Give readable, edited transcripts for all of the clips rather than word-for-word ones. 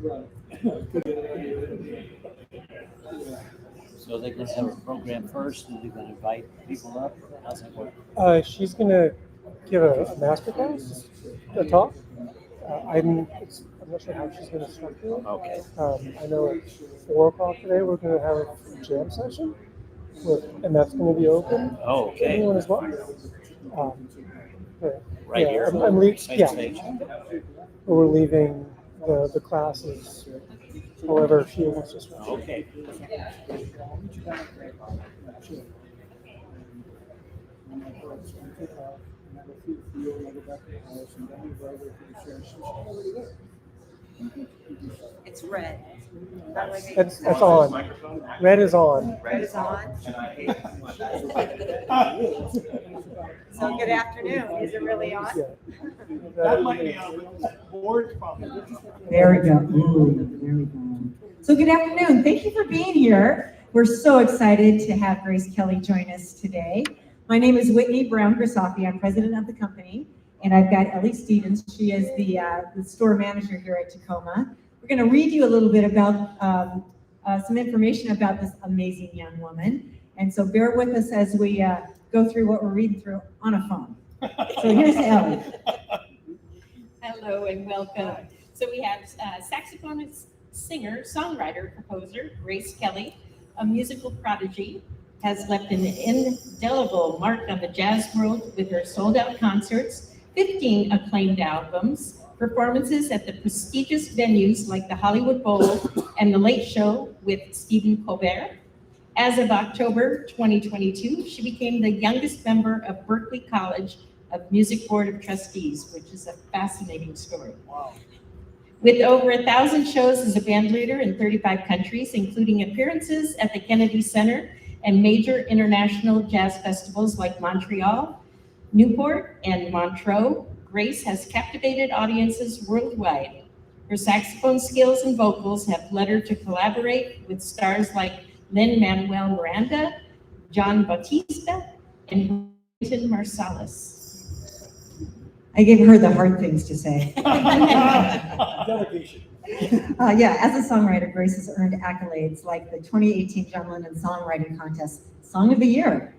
So they're going to have a program first, and they're going to invite people up. How's that work? She's going to give a masterclass, a talk. I'm not sure how she's going to structure it. Okay. I know at 4 o'clock today we're going to have a jam session, and that's going to be open Oh, to okay. anyone as well. Right here. I'm Same stage. we're leaving the classes however she wants to structure. Okay. It's red. That's on. Red is on. Red is on. So good afternoon. Is it really on? Yeah. That might be on the board probably. There we go. There we go. So good afternoon. Thank you for being here. We're so excited to have Grace Kelly join us today. My name is Whitney Brown Grisafi. I'm president of the company, and I've got Ellie Stevens. She is the store manager here at Tacoma. We're going to read you a little bit about some information about this amazing young woman. And so bear with us as we go through what we're reading through on a phone. So here's Ellie. Hello and welcome. So we have saxophonist, singer, songwriter, composer, Grace Kelly, a musical prodigy, has left an indelible mark on the jazz world with her sold-out concerts, 15 acclaimed albums, performances at the prestigious venues like the Hollywood Bowl and The Late Show with Stephen Colbert. As of October 2022, she became the youngest member of Berklee College of Music Board of Trustees, which is a fascinating story. Wow. With over 1,000 shows as a band leader in 35 countries, including appearances at the Kennedy Center and major international jazz festivals like Montreal, Newport, and Montreux, Grace has captivated audiences worldwide. Her saxophone skills and vocals have led her to collaborate with stars like Lin-Manuel Miranda, John Bautista, and Wynton Marsalis. I gave her the hard things to say. Delegation. As a songwriter, Grace has earned accolades like the 2018 John Lennon Songwriting Contest Song of the Year,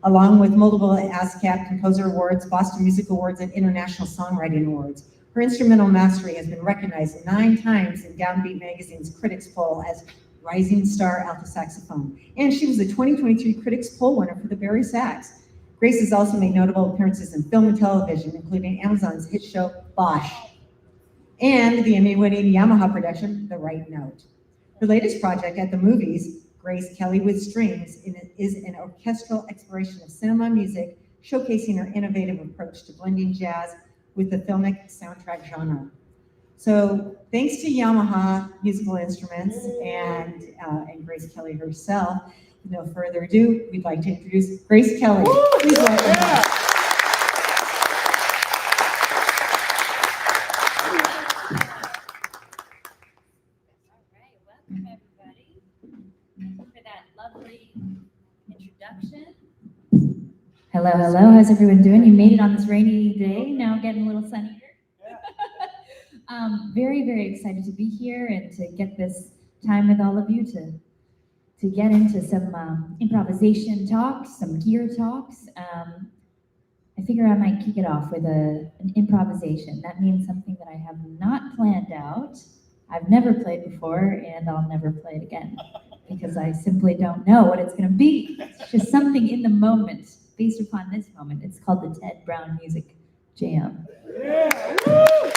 along with multiple ASCAP Composer Awards, Boston Music Awards, and International Songwriting Awards. Her instrumental mastery has been recognized 9 times in Downbeat Magazine's Critics Poll as Rising Star Alto Saxophone, and she was the 2023 Critics Poll winner for the Barry Sax. Grace has also made notable appearances in film and television, including Amazon's hit show Bosch, and the Emmy-winning Yamaha production, The Right Note. Her latest project at the movies, Grace Kelly with Strings, is an orchestral exploration of cinema music, showcasing her innovative approach to blending jazz with the filmic soundtrack genre. So thanks to Yamaha Musical Instruments and Grace Kelly herself, with no further ado, we'd like to introduce Grace Kelly. Please welcome her. Welcome everybody for that lovely introduction. Hello, hello. How's everyone doing? You made it on this rainy day. Now getting a little sunnier. Very, very excited to be here and to get this time with all of you to get into some improvisation talks, some gear talks. I figure I might kick it off with an improvisation. That means something that I have not planned out. I've never played before, and I'll never play it again because I simply don't know what it's going to be. It's just something in the moment, based upon this moment. It's called the Ted Brown Music Jam. Yeah. Woo!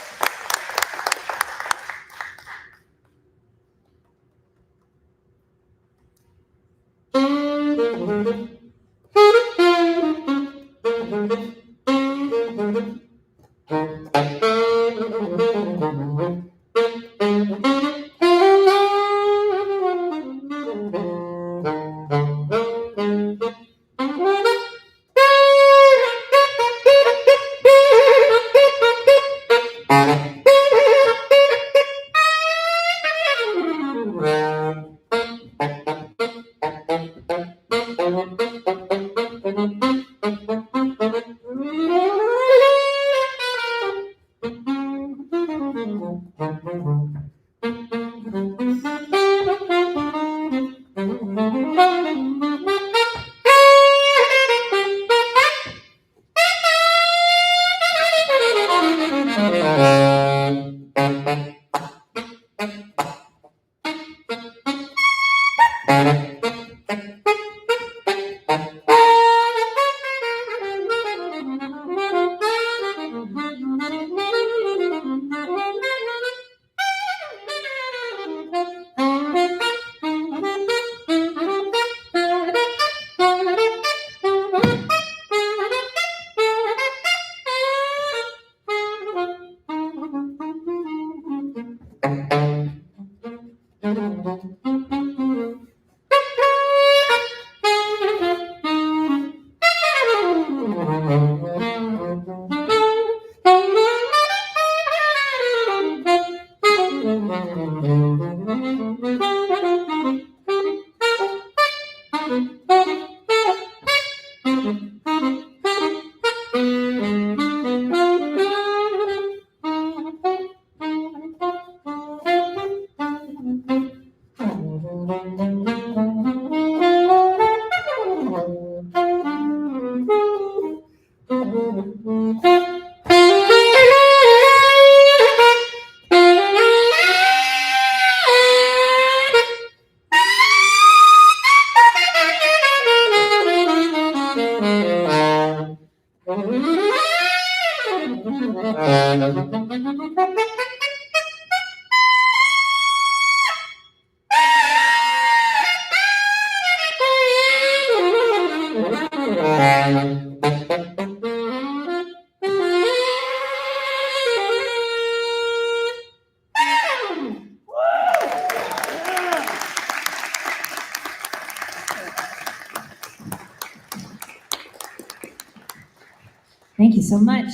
Thank you so much.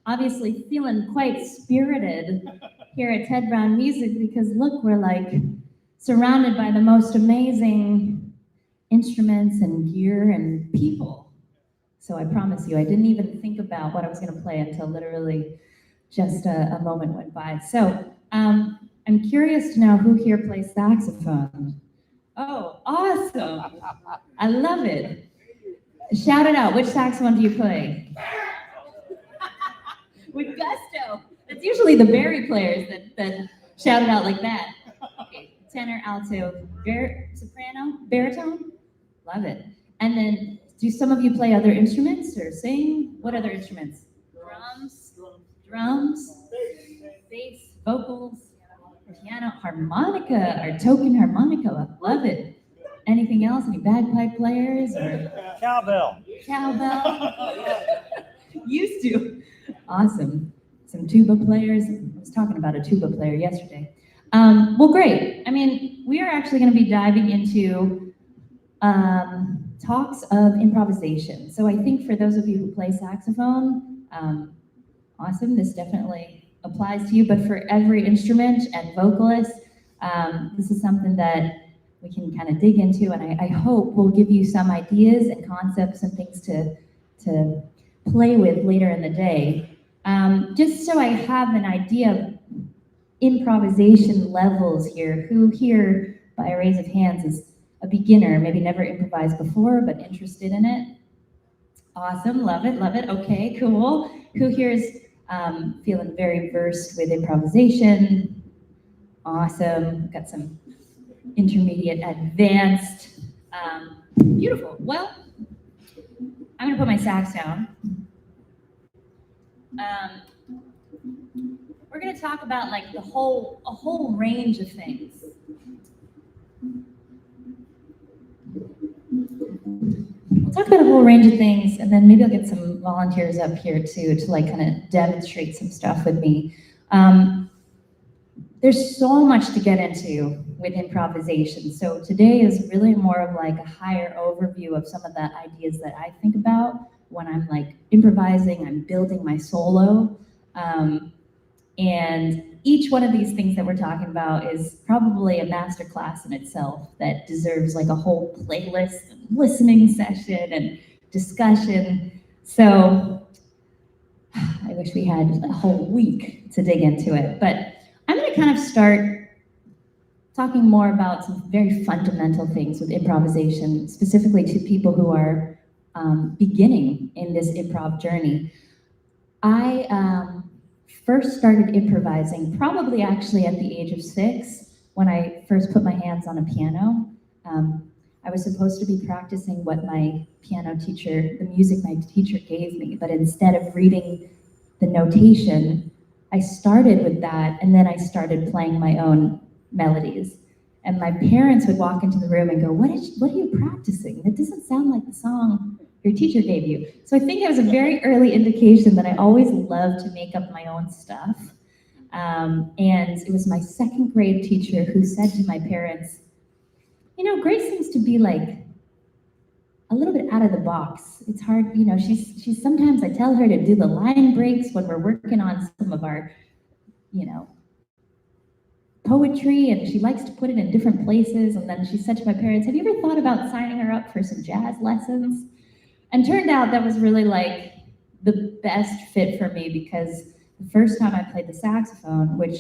Obviously feeling quite spirited here at Ted Brown Music because look, we're like surrounded by the most amazing instruments and gear and people. So I promise you, I didn't even think about what I was going to play until literally just a moment went by. So I'm curious to know who here plays saxophone. Oh, awesome. I love it. Shout it out. Which saxophone do you play? With gusto. It's usually the Barry players that shout it out like that. Okay, tenor, alto, soprano, baritone. Love it. And then, do some of you play other instruments or sing? What other instruments? Drums, bass, vocals, piano, harmonica, or token harmonica. Love it. Anything else? Any bagpipe players or Cowbell. cowbell? Used to. Awesome. Some tuba players. I was talking about a tuba player yesterday. Well, great. I mean, we are actually going to be diving into talks of improvisation. So I think for those of you who play saxophone, awesome. This definitely applies to you. But for every instrument and vocalist, this is something that we can kind of dig into, and I hope will give you some ideas and concepts and things to play with later in the day. Just so I have an idea of improvisation levels here. Who here, by a raise of hands, is a beginner, maybe never improvised before, but interested in it? Awesome, love it, love it. Okay, cool. Who here is feeling very versed with improvisation? Awesome, got some intermediate, advanced. Beautiful. Well, I'm gonna put my sax down. We're gonna talk about like a whole range of things. We'll talk about a whole range of things, and then maybe I'll get some volunteers up here too to like kind of demonstrate some stuff with me. There's so much to get into with improvisation. So today is really more of like a higher overview of some of the ideas that I think about when I'm like improvising, I'm building my solo. And each one of these things that we're talking about is probably a masterclass in itself that deserves like a whole playlist and listening session and discussion. So I wish we had a whole week to dig into it, but I'm going to kind of start talking more about some very fundamental things with improvisation, specifically to people who are beginning in this improv journey. I first started improvising probably actually at the age of 6 when I first put my hands on a piano. I was supposed to be practicing what my piano teacher, the music my teacher gave me, but instead of reading the notation, I started with that, and then I started playing my own melodies. And my parents would walk into the room and go, what are you practicing? That doesn't sound like the song your teacher gave you. So I think it was a very early indication that I always loved to make up my own stuff. And it was my 2nd grade teacher who said to my parents, you know, Grace seems to be like a little bit out of the box. It's hard, you know, she's sometimes I tell her to do the line breaks when we're working on some of our, you know, poetry, and she likes to put it in different places. And then she said to my parents, have you ever thought about signing her up for some jazz lessons? And turned out that was really like the best fit for me, because the first time I played the saxophone, which,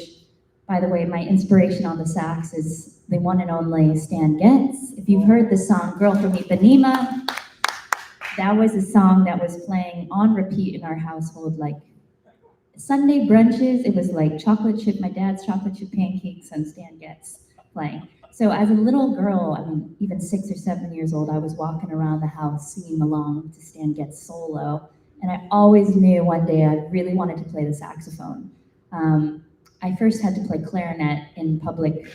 by the way, my inspiration on the sax is the one and only Stan Getz. If you've heard the song Girl from Ipanema, that was a song that was playing on repeat in our household, like Sunday brunches. It was like my dad's chocolate chip pancakes and Stan Getz playing. So as a little girl, I mean, even 6 or 7 years old, I was walking around the house singing along to Stan Getz solo. And I always knew one day I really wanted to play the saxophone. I first had to play clarinet in public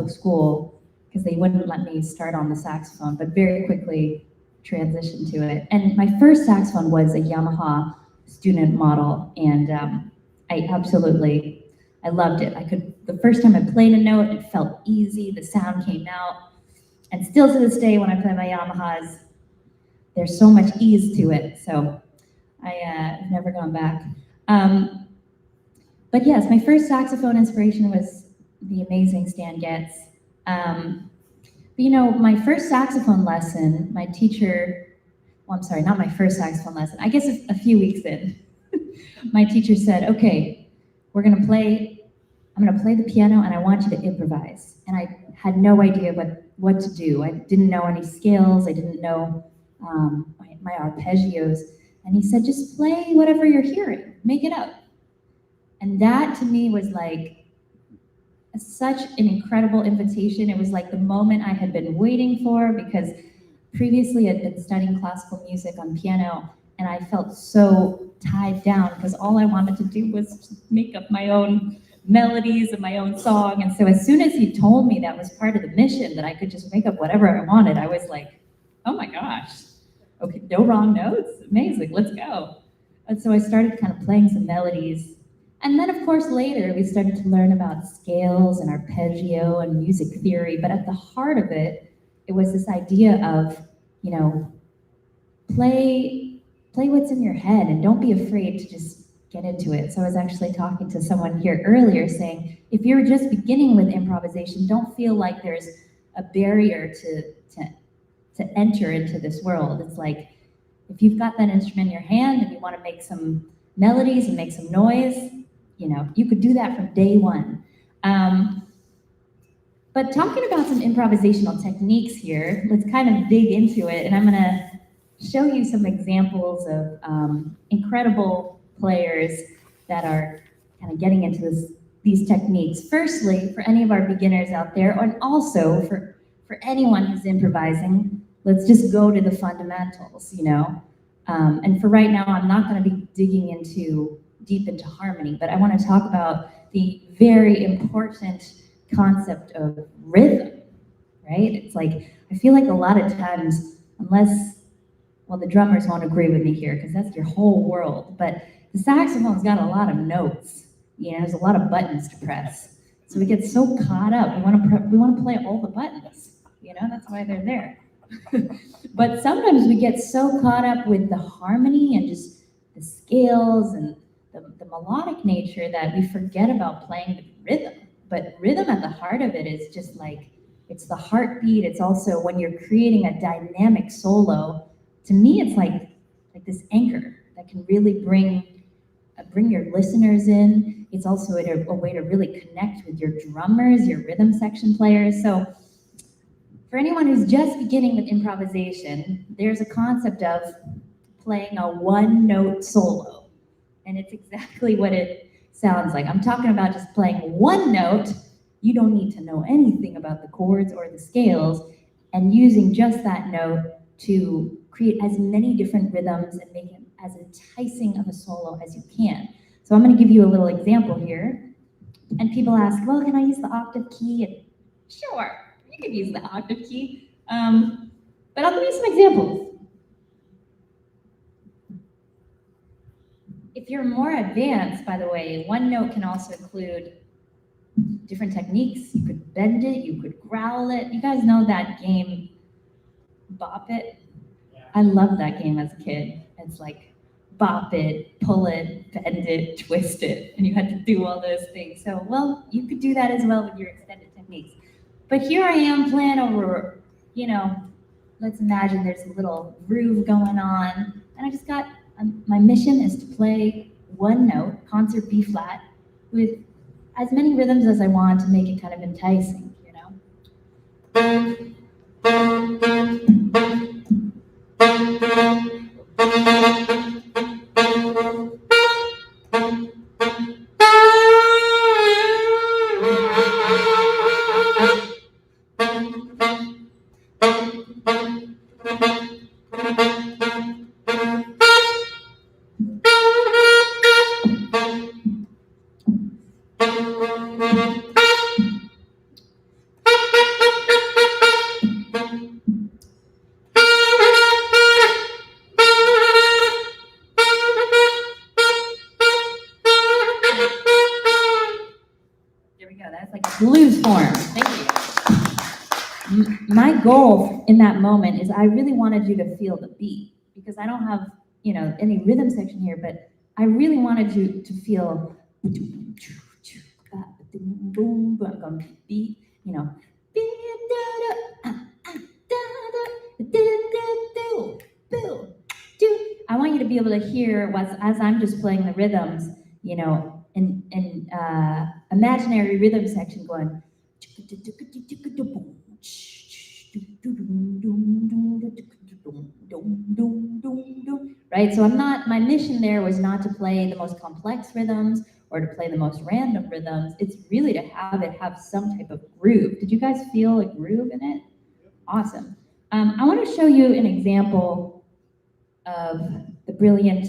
school because they wouldn't let me start on the saxophone, but very quickly transitioned to it. And my first saxophone was a Yamaha student model, and I loved it. The first time I played a note, it felt easy, the sound came out, and still to this day when I play my Yamahas, there's so much ease to it, so I've never gone back. But yes, my first saxophone inspiration was the amazing Stan Getz. But my first saxophone lesson, my teacher, well, I'm sorry, not my first saxophone lesson, I guess a few weeks in, my teacher said, okay, I'm gonna play the piano and I want you to improvise. And I had no idea what to do. I didn't know any scales, I didn't know my arpeggios. And he said, just play whatever you're hearing, make it up. And that to me was like such an incredible invitation. It was like the moment I had been waiting for, because previously I'd been studying classical music on piano, and I felt so tied down because all I wanted to do was make up my own melodies and my own song. And so as soon as he told me that was part of the mission, that I could just make up whatever I wanted, I was like, oh my gosh, okay, no wrong notes, amazing, let's go. And so I started kind of playing some melodies. And then of course later we started to learn about scales and arpeggio and music theory, but at the heart of it, it was this idea of, play what's in your head and don't be afraid to just get into it. So I was actually talking to someone here earlier saying, if you're just beginning with improvisation, don't feel like there's a barrier to enter into this world. It's like, if you've got that instrument in your hand and you want to make some melodies and make some noise, you could do that from day one. But talking about some improvisational techniques here, let's kind of dig into it, and I'm gonna show you some examples of incredible players that are kind of getting into these techniques. Firstly, for any of our beginners out there, and also for anyone who's improvising, let's just go to the fundamentals, And for right now, I'm not gonna be digging deep into harmony, but I wanna talk about the very important concept of rhythm, right? It's like, I feel like a lot of times, the drummers won't agree with me here because that's your whole world, but the saxophone's got a lot of notes, there's a lot of buttons to press. So we get so caught up, we want to play all the buttons, that's why they're there. But sometimes we get so caught up with the harmony and just the scales and the melodic nature that we forget about playing the rhythm. But rhythm at the heart of it is just like, it's the heartbeat. It's also when you're creating a dynamic solo, to me, it's like this anchor that can really bring your listeners in. It's also a way to really connect with your drummers, your rhythm section players. So for anyone who's just beginning with improvisation, there's a concept of playing a one-note solo. And it's exactly what it sounds like. I'm talking about just playing one note. You don't need to know anything about the chords or the scales, and using just that note to create as many different rhythms and make it as enticing of a solo as you can. So I'm going to give you a little example here. And people ask, well, can I use the octave key? And sure, you can use the octave key. But I'll give you some examples. If you're more advanced, by the way, one note can also include different techniques. You could bend it, you could growl it. You guys know that game, Bop It? I loved that game as a kid. It's like bop it, pull it, bend it, twist it, and you had to do all those things. So, well, you could do that as well with your extended techniques. But here I am playing over, let's imagine there's a little groove going on, and I just got, my mission is to play one note, concert B flat, with as many rhythms as I want to make it kind of enticing, There we go, that's like a blues form. Thank you. My goal in that moment is I really wanted you to feel the beat, because I don't have, any rhythm section here, but I really wanted you to feel, I'm going beat, I want you to be able to hear as I'm just playing the rhythms, in imaginary rhythm section going, right? So my mission there was not to play the most complex rhythms or to play the most random rhythms. It's really to have it have some type of groove. Did you guys feel a groove in it? Awesome. I want to show you an example of the brilliant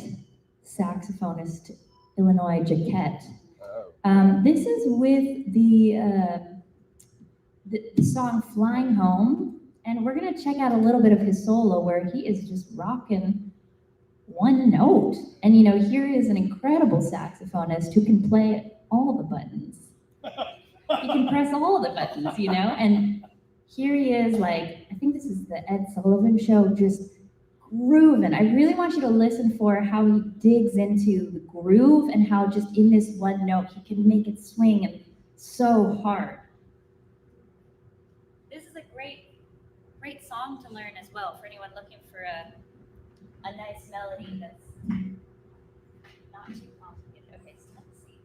saxophonist Illinois Jacquet. This is with the song Flying Home, and we're going to check out a little bit of his solo where he is just rocking one note. And here is an incredible saxophonist who can play all the buttons. He can press all the buttons, and here he is, like, I think this is the Ed Sullivan Show, just grooving. I really want you to listen for how he digs into the groove and how just in this one note he can make it swing and so hard. This is a great song to learn as well for anyone looking for a nice melody that's not too complicated. Okay, so let's see.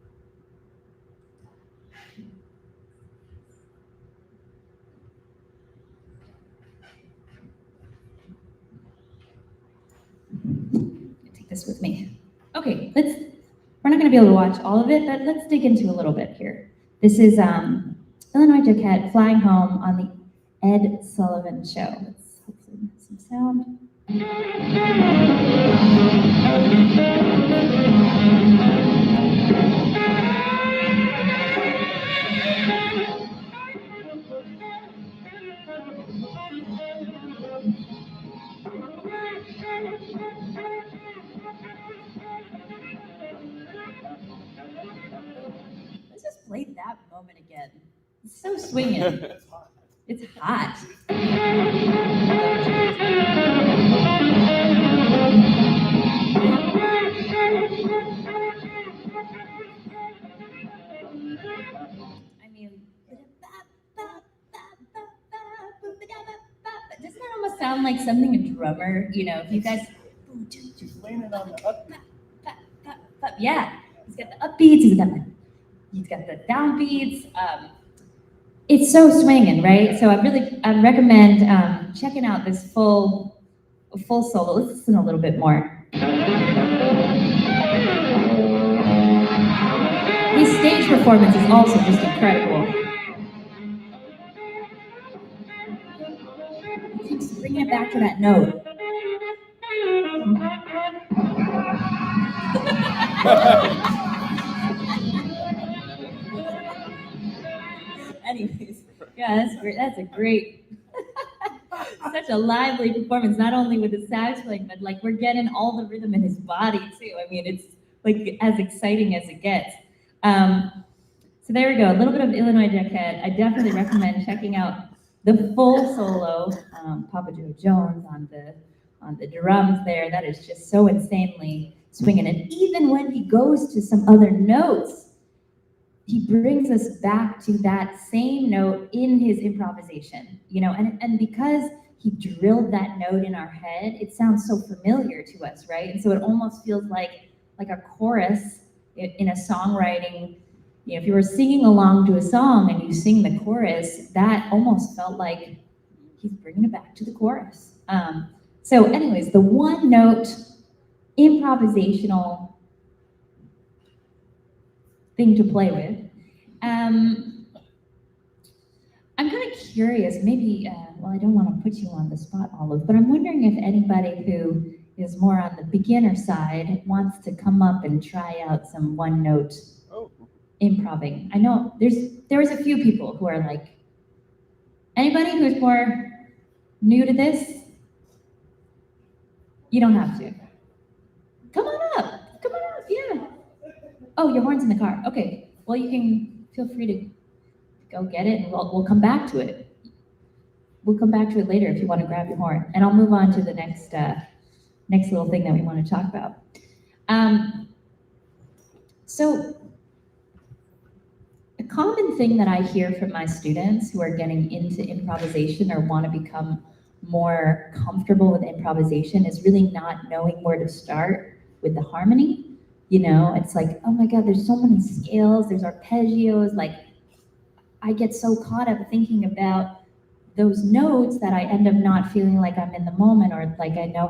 Take this with me. Okay, we're not going to be able to watch all of it, but let's dig into a little bit here. This is Illinois Jacquet, Flying Home on the Ed Sullivan Show. Let's hopefully get some sound. Let's just play that moment again. It's so swinging. It's hot. I mean, doesn't that almost sound like something a drummer, if you guys, She's laying it on the upbeat. yeah, he's got the upbeats, he's got the downbeats. It's so swinging, right? So I recommend checking out this full solo. Let's listen a little bit more. His stage performance is also just incredible. He keeps bringing it back to that note. Anyways, yeah, that's great. That's a great, such a lively performance. Not only with the sax playing, but like we're getting all the rhythm in his body too. I mean, it's like as exciting as it gets. So there we go. A little bit of Illinois Jacquet. I definitely recommend checking out the full solo. Papa Joe Jones on the drums there. That is just so insanely swinging. And even when he goes to some other notes, he brings us back to that same note in his improvisation, and because he drilled that note in our head, it sounds so familiar to us, right? And so it almost feels like a chorus in a songwriting. If you were singing along to a song and you sing the chorus, that almost felt like he's bringing it back to the chorus. So anyways, the one note improvisational thing to play with. I'm kind of curious, maybe, I don't want to put you on the spot, Olive, but I'm wondering if anybody who is more on the beginner side wants to come up and try out some one note improving. I know there's a few people who are like, anybody who's more new to this? You don't have to. Come on up, yeah. Oh, your horn's in the car. Okay, well, you can feel free to go get it, and we'll come back to it. We'll come back to it later if you want to grab your horn, and I'll move on to the next little thing that we want to talk about. So a common thing that I hear from my students who are getting into improvisation or want to become more comfortable with improvisation is really not knowing where to start with the harmony. It's like, oh my God, there's so many scales, there's arpeggios, like I get so caught up thinking about those notes that I end up not feeling like I'm in the moment or like I know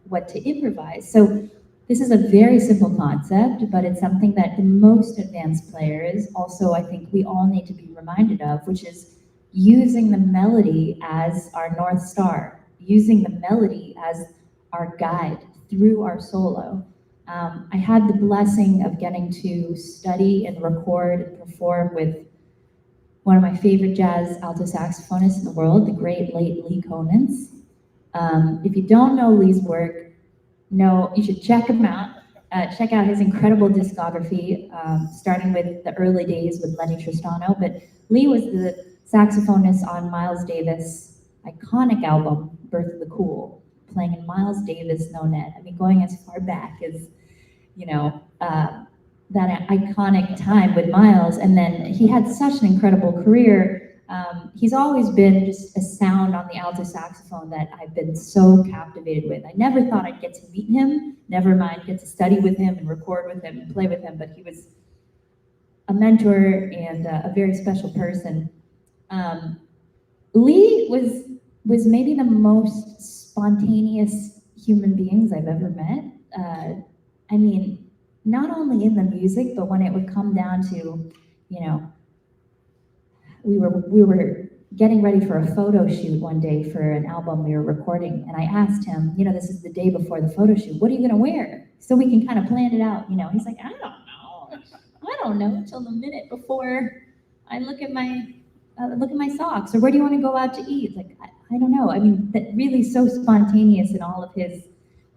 what to improvise. So this is a very simple concept, but it's something that the most advanced players also, I think we all need to be reminded of, which is using the melody as our North Star, using the melody as our guide through our solo. I had the blessing of getting to study and record and perform with one of my favorite jazz alto saxophonists in the world, the great late Lee Konitz. If you don't know Lee's work, you should check him out. Check out his incredible discography, starting with the early days with Lenny Tristano. But Lee was the saxophonist on Miles Davis' iconic album, Birth of the Cool, playing in Miles Davis' No Net. I mean, going as far back as, that iconic time with Miles. And then he had such an incredible career. He's always been just a sound on the alto saxophone that I've been so captivated with. I never thought I'd get to meet him, never mind get to study with him and record with him and play with him, but he was a mentor and a very special person. Lee was maybe the most spontaneous human beings I've ever met. I mean, not only in the music, but when it would come down to, we were getting ready for a photo shoot one day for an album we were recording, and I asked him, this is the day before the photo shoot, what are you gonna wear? So we can kind of plan it out, He's like, I don't know until the minute before I look at my socks, or where do you want to go out to eat? Like, I don't know. I mean, that really so spontaneous in all of his,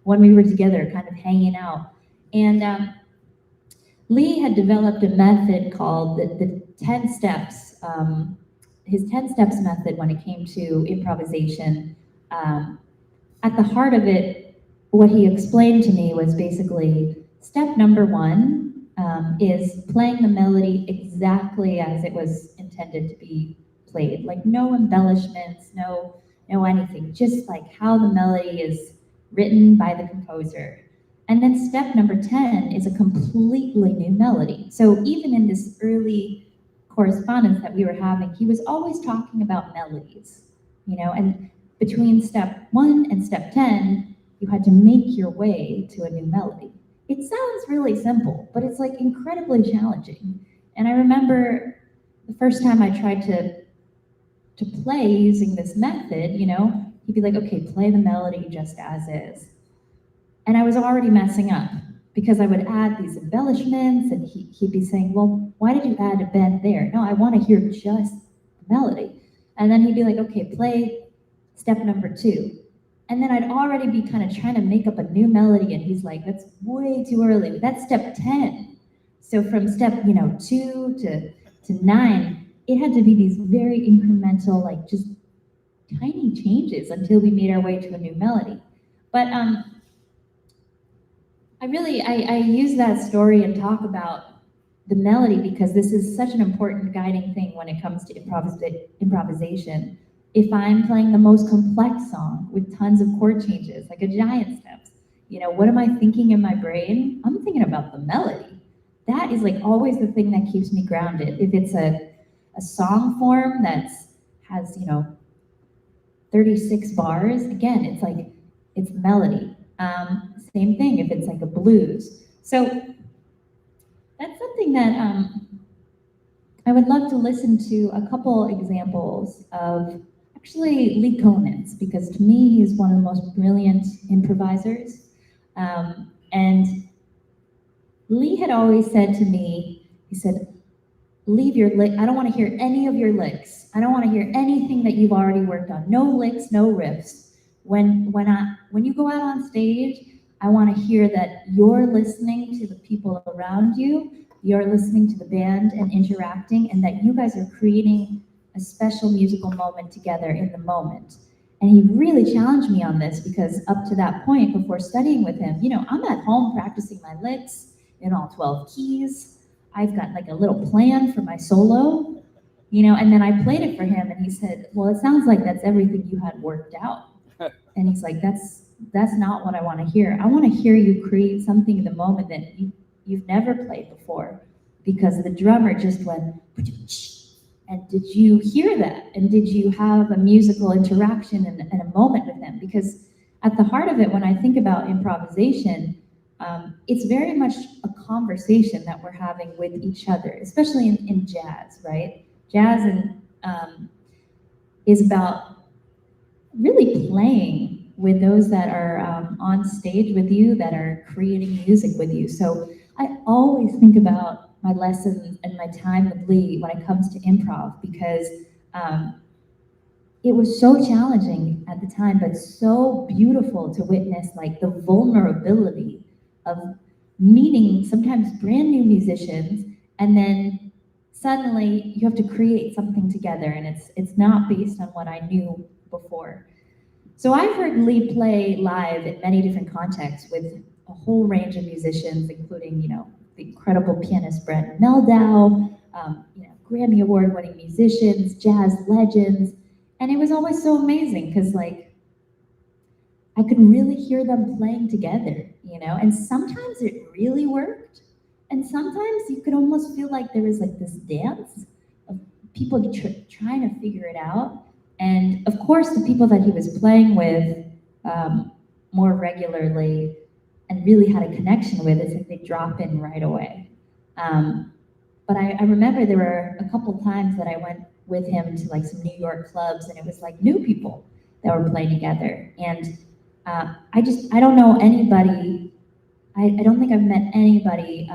when we were together, kind of hanging out. And Lee had developed a method called the 10 steps, his 10 steps method when it came to improvisation. At the heart of it, what he explained to me was basically step number one is playing the melody exactly as it was intended to be played. Like no embellishments, no anything, just like how the melody is written by the composer. And then step number 10 is a completely new melody. So even in this early correspondence that we were having, he was always talking about melodies, and between step 1 and step 10, you had to make your way to a new melody. It sounds really simple, but it's like incredibly challenging. And I remember the first time I tried to play using this method, he'd be like, okay, play the melody just as is. And I was already messing up because I would add these embellishments and he'd be saying, well, why did you add a bend there? No, I want to hear just the melody. And then he'd be like, okay, play step number 2. And then I'd already be kind of trying to make up a new melody. And he's like, that's way too early. That's step 10. So from step, 2 to 9, it had to be these very incremental, like just tiny changes until we made our way to a new melody. But I use that story and talk about the melody because this is such an important guiding thing when it comes to improvisation. If I'm playing the most complex song with tons of chord changes, like a giant steps, what am I thinking in my brain? I'm thinking about the melody. That is like always the thing that keeps me grounded. If it's a song form has 36 bars, again, it's melody. Same thing if it's like a blues. So that's something that I would love to listen to a couple examples of actually Lee Conan's, because to me, he's one of the most brilliant improvisers. And Lee had always said to me, he said, leave your lick. I don't want to hear any of your licks. I don't want to hear anything that you've already worked on. No licks, no riffs. When you go out on stage, I want to hear that you're listening to the people around you, you're listening to the band and interacting, and that you guys are creating a special musical moment together in the moment. And he really challenged me on this because up to that point, before studying with him, I'm at home practicing my licks in all 12 keys. I've got like a little plan for my solo, and then I played it for him and he said, well, it sounds like that's everything you had worked out. And he's like, that's not what I want to hear. I want to hear you create something in the moment that you've never played before, because the drummer just went, and did you hear that? And did you have a musical interaction and a moment with him? Because at the heart of it, when I think about improvisation, it's very much a conversation that we're having with each other, especially in jazz, right? Jazz is about really playing with those that are on stage with you, that are creating music with you. So I always think about my lessons and my time with Lee when it comes to improv, because it was so challenging at the time, but so beautiful to witness like the vulnerability of meeting sometimes brand new musicians, and then suddenly you have to create something together, and it's not based on what I knew before. So I've heard Lee play live in many different contexts with a whole range of musicians, including the incredible pianist Brandon Meldau, Grammy Award-winning musicians, jazz legends, and it was always so amazing because I could really hear them playing together, and sometimes it really worked. And sometimes you could almost feel like there was like this dance of people trying to figure it out. And of course, the people that he was playing with more regularly and really had a connection with, it's like they drop in right away. But I remember there were a couple times that I went with him to like some New York clubs, and it was like new people that were playing together. And I don't know anybody, I don't think I've met anybody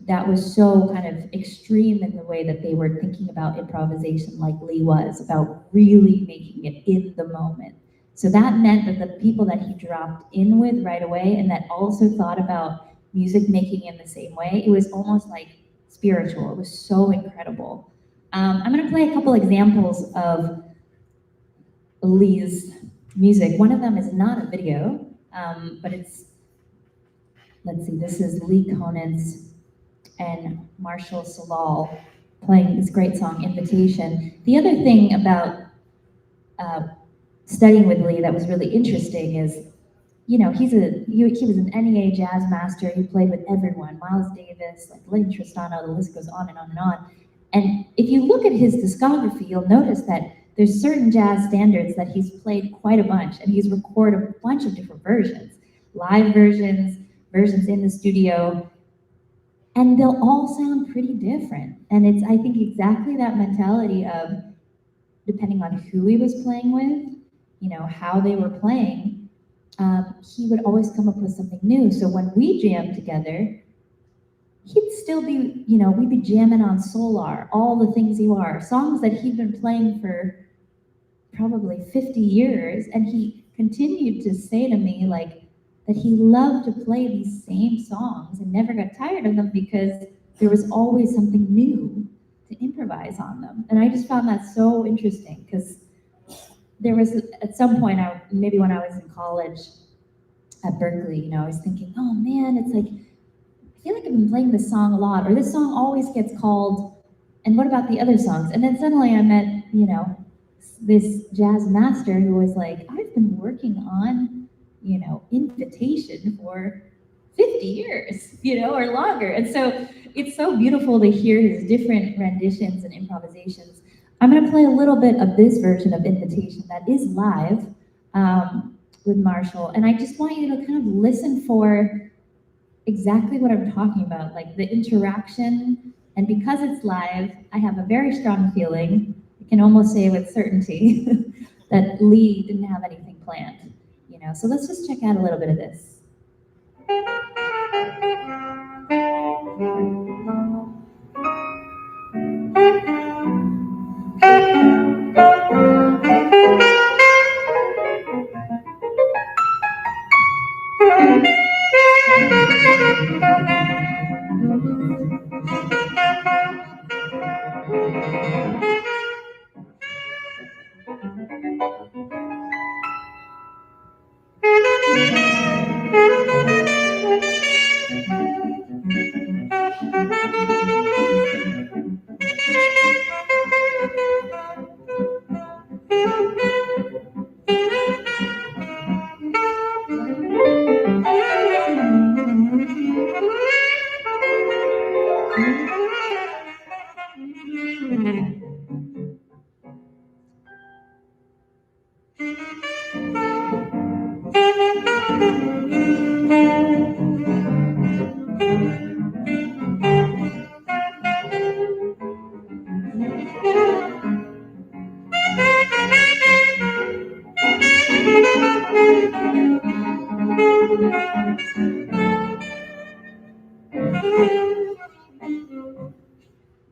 that was so kind of extreme in the way that they were thinking about improvisation like Lee was, about really making it in the moment. So that meant that the people that he dropped in with right away and that also thought about music making in the same way, it was almost like spiritual. It was so incredible. I'm gonna play a couple examples of Lee's music. One of them is not a video, but let's see, this is Lee Conan's and Marshall Salal playing this great song, Invitation. The other thing about studying with Lee that was really interesting is, he was an NEA jazz master. He played with everyone, Miles Davis, like Lynn Tristano, the list goes on and on and on. And if you look at his discography, you'll notice that there's certain jazz standards that he's played quite a bunch, and he's recorded a bunch of different versions, live versions, versions in the studio, and they'll all sound pretty different. And it's, I think, exactly that mentality of, depending on who he was playing with, how they were playing, he would always come up with something new. So when we jammed together, he'd still be, we'd be jamming on Solar, All the Things You Are, songs that he'd been playing for probably 50 years. And he continued to say to me, that he loved to play these same songs and never got tired of them because there was always something new to improvise on them. And I just found that so interesting because there was, at some point, maybe when I was in college, at Berkeley, you know, I was thinking, oh man, it's like, I feel like I've been playing this song a lot, or this song always gets called, and what about the other songs? And then suddenly I met, you know, this jazz master who was like, I've been working on, you know, invitation for 50 years, you know, or longer. And so it's so beautiful to hear his different renditions and improvisations. I'm going to play a little bit of this version of Invitation that is live with Marshall. And I just want you to kind of listen for exactly what I'm talking about, like the interaction. And because it's live, I have a very strong feeling, I can almost say with certainty, that Lee didn't have anything planned, you know. So let's just check out a little bit of this.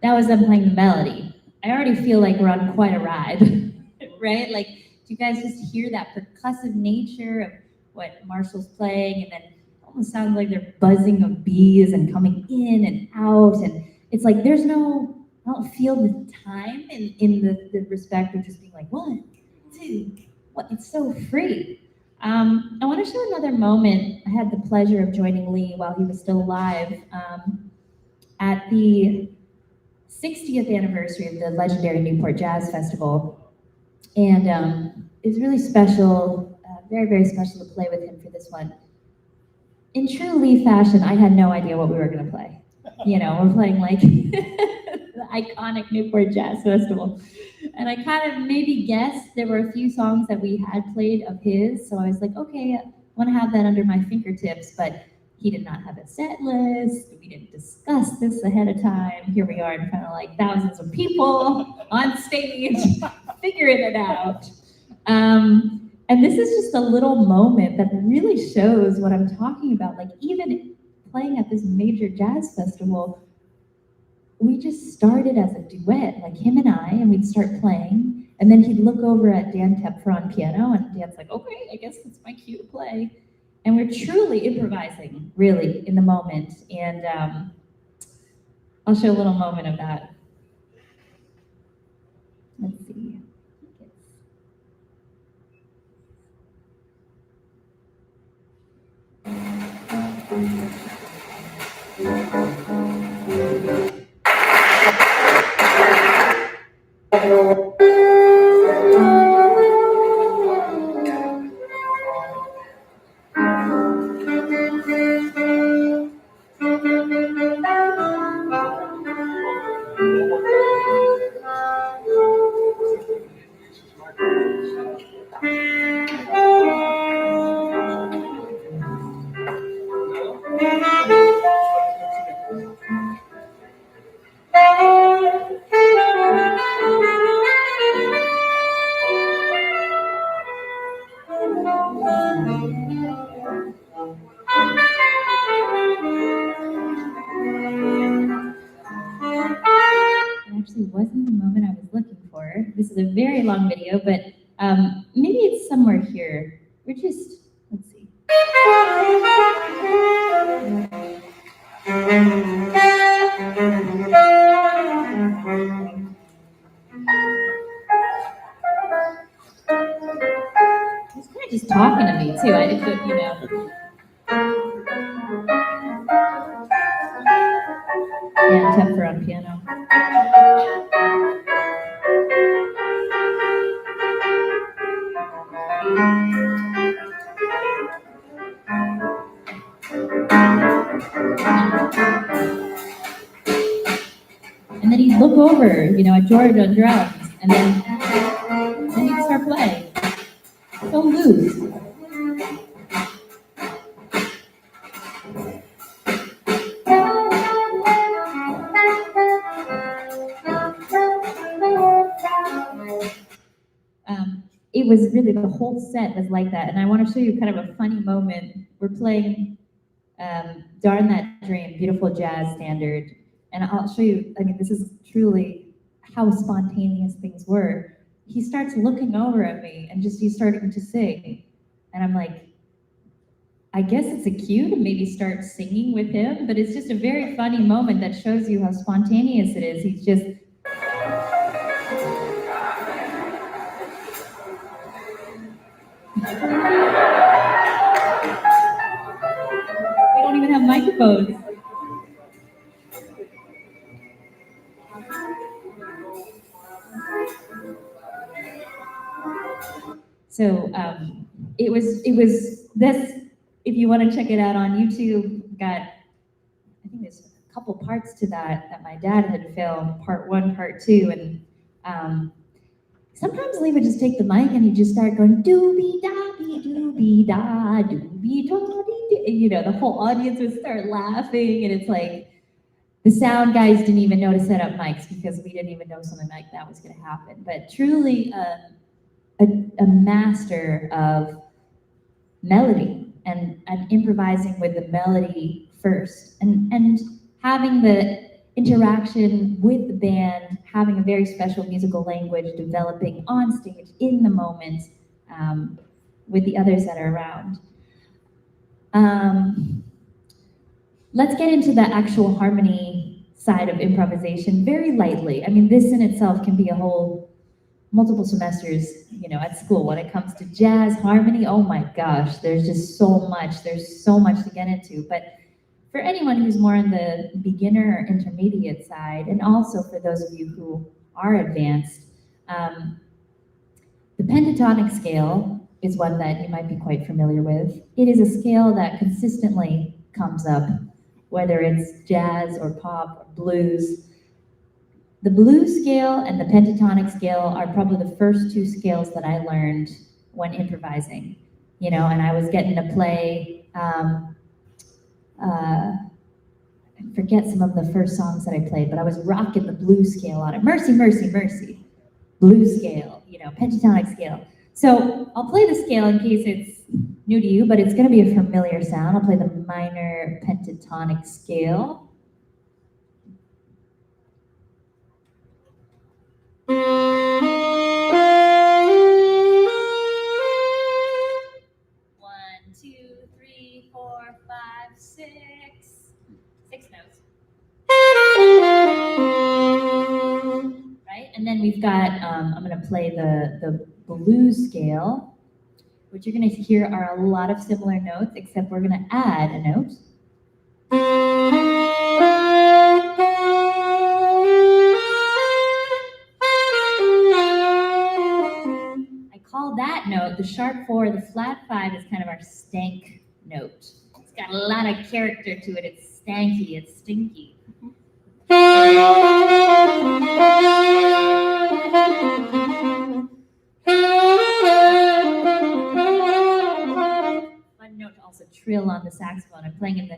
That was them playing the melody. I already feel like we're on quite a ride, right? Like, do you guys just hear that percussive nature of what Marshall's playing? And then it almost sounds like they're buzzing of bees and coming in and out. And it's like there's no, I don't feel the time in the respect of just being like, 1, 2, what? It's so free. I want to show another moment. I had the pleasure of joining Lee while he was still alive at the 60th anniversary of the legendary Newport Jazz Festival. And it was really special, very, very special to play with him for this one. In true Lee fashion, I had no idea what we were going to play. You know, we're playing like the iconic Newport Jazz Festival. And I kind of maybe guessed there were a few songs that we had played of his. So I was like, okay, I want to have that under my fingertips. But he did not have a set list. We didn't discuss this ahead of time. Here we are in front of like thousands of people on stage, figuring it out. And this is just a little moment that really shows what I'm talking about. Like even playing at this major jazz festival, we just started as a duet, like him and we'd start playing. And then he'd look over at Dan Tepfer on piano, and Dan's like, okay, I guess it's my cue to play. And we're truly improvising, really, in the moment. And I'll show a little moment of that. Let's see. Actually wasn't the moment I was looking for. This is a very long video, but maybe it's somewhere here. We're just, let's see. He's kind of just talking to me too. I didn't, you know. Yeah, Tepfer on piano. And then he'd look over, at George on drums, and then he'd start playing. So loose. It was really, the whole set was like that. And I want to show you kind of a funny moment. We're playing Darn That Dream, beautiful jazz standard. And I'll show you, this is truly how spontaneous things were. He starts looking over at me and he's starting to sing. And I'm like, I guess it's a cue to maybe start singing with him, but it's just a very funny moment that shows you how spontaneous it is. He's just, we don't even have microphones. So it was this. If you want to check it out on YouTube, I think there's a couple parts to that my dad had filmed, part 1, part 2, and sometimes Lee would just take the mic and he'd just start going doobie da doobie da doobie da. The whole audience would start laughing, and it's like the sound guys didn't even know to set up mics because we didn't even know something like that was going to happen. But truly, a master of melody and improvising with the melody first, and having the interaction with the band, having a very special musical language developing on stage in the moment with the others that are around. Let's get into the actual harmony side of improvisation very lightly. This in itself can be a whole multiple semesters, at school. When it comes to jazz, harmony, oh my gosh, there's just so much. There's so much to get into. But for anyone who's more on the beginner or intermediate side, and also for those of you who are advanced, the pentatonic scale is one that you might be quite familiar with. It is a scale that consistently comes up, whether it's jazz or pop or blues. The blues scale and the pentatonic scale are probably the first 2 scales that I learned when improvising, and I was getting to play, I forget some of the first songs that I played, but I was rocking the blues scale on it. Mercy, Mercy, Mercy, blues scale, pentatonic scale. So I'll play the scale in case it's new to you, but it's going to be a familiar sound. I'll play the minor pentatonic scale. Six notes. Right, and then we've got, I'm going to play the blues scale. What you're going to hear are a lot of similar notes, except we're going to add a note. I call that note, the sharp 4, the flat 5 is kind of our stank note. It's got a lot of character to it. It's stanky, it's stinky. One note to also trill on the saxophone. I'm playing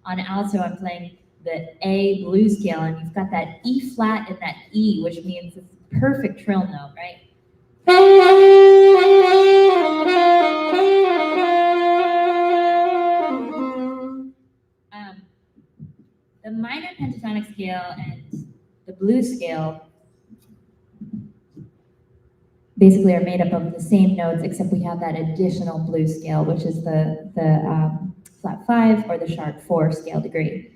on alto, I'm playing the A blues scale, and you've got that E flat and that E, which means it's a perfect trill note, right? The minor pentatonic scale and the blues scale basically are made up of the same notes, except we have that additional blues scale, which is the flat 5 or the sharp 4 scale degree.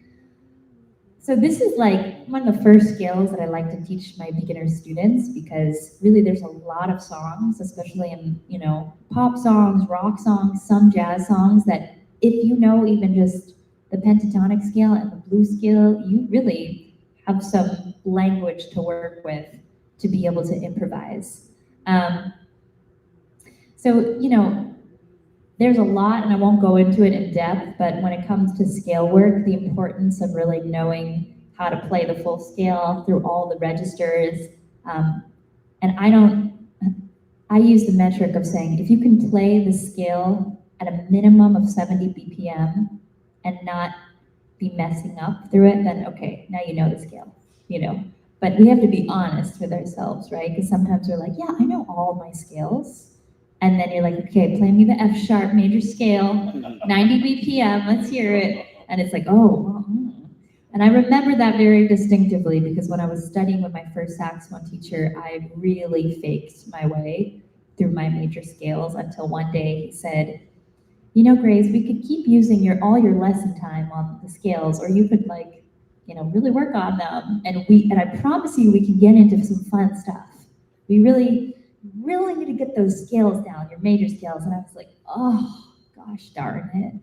So this is like one of the first scales that I like to teach my beginner students, because really there's a lot of songs, especially in, pop songs, rock songs, some jazz songs, that if you know even just the pentatonic scale and the blues scale, you really have some language to work with to be able to improvise. So, there's a lot, and I won't go into it in depth, but when it comes to scale work, the importance of really knowing how to play the full scale through all the registers. And I use the metric of saying, if you can play the scale at a minimum of 70 BPM and not be messing up through it, then okay, now you know the scale, But we have to be honest with ourselves, right? Because sometimes we're like, yeah, I know all my scales. And then you're like, okay, play me the F sharp major scale, 90 BPM, let's hear it. And it's like, oh, well, And I remember that very distinctively because when I was studying with my first saxophone teacher, I really faked my way through my major scales until one day he said, Grace, we could keep using all your lesson time on the scales, or you could really work on them. And I promise you, we can get into some fun stuff. We really need to get those scales down, your major scales. And I was like, oh, gosh darn it.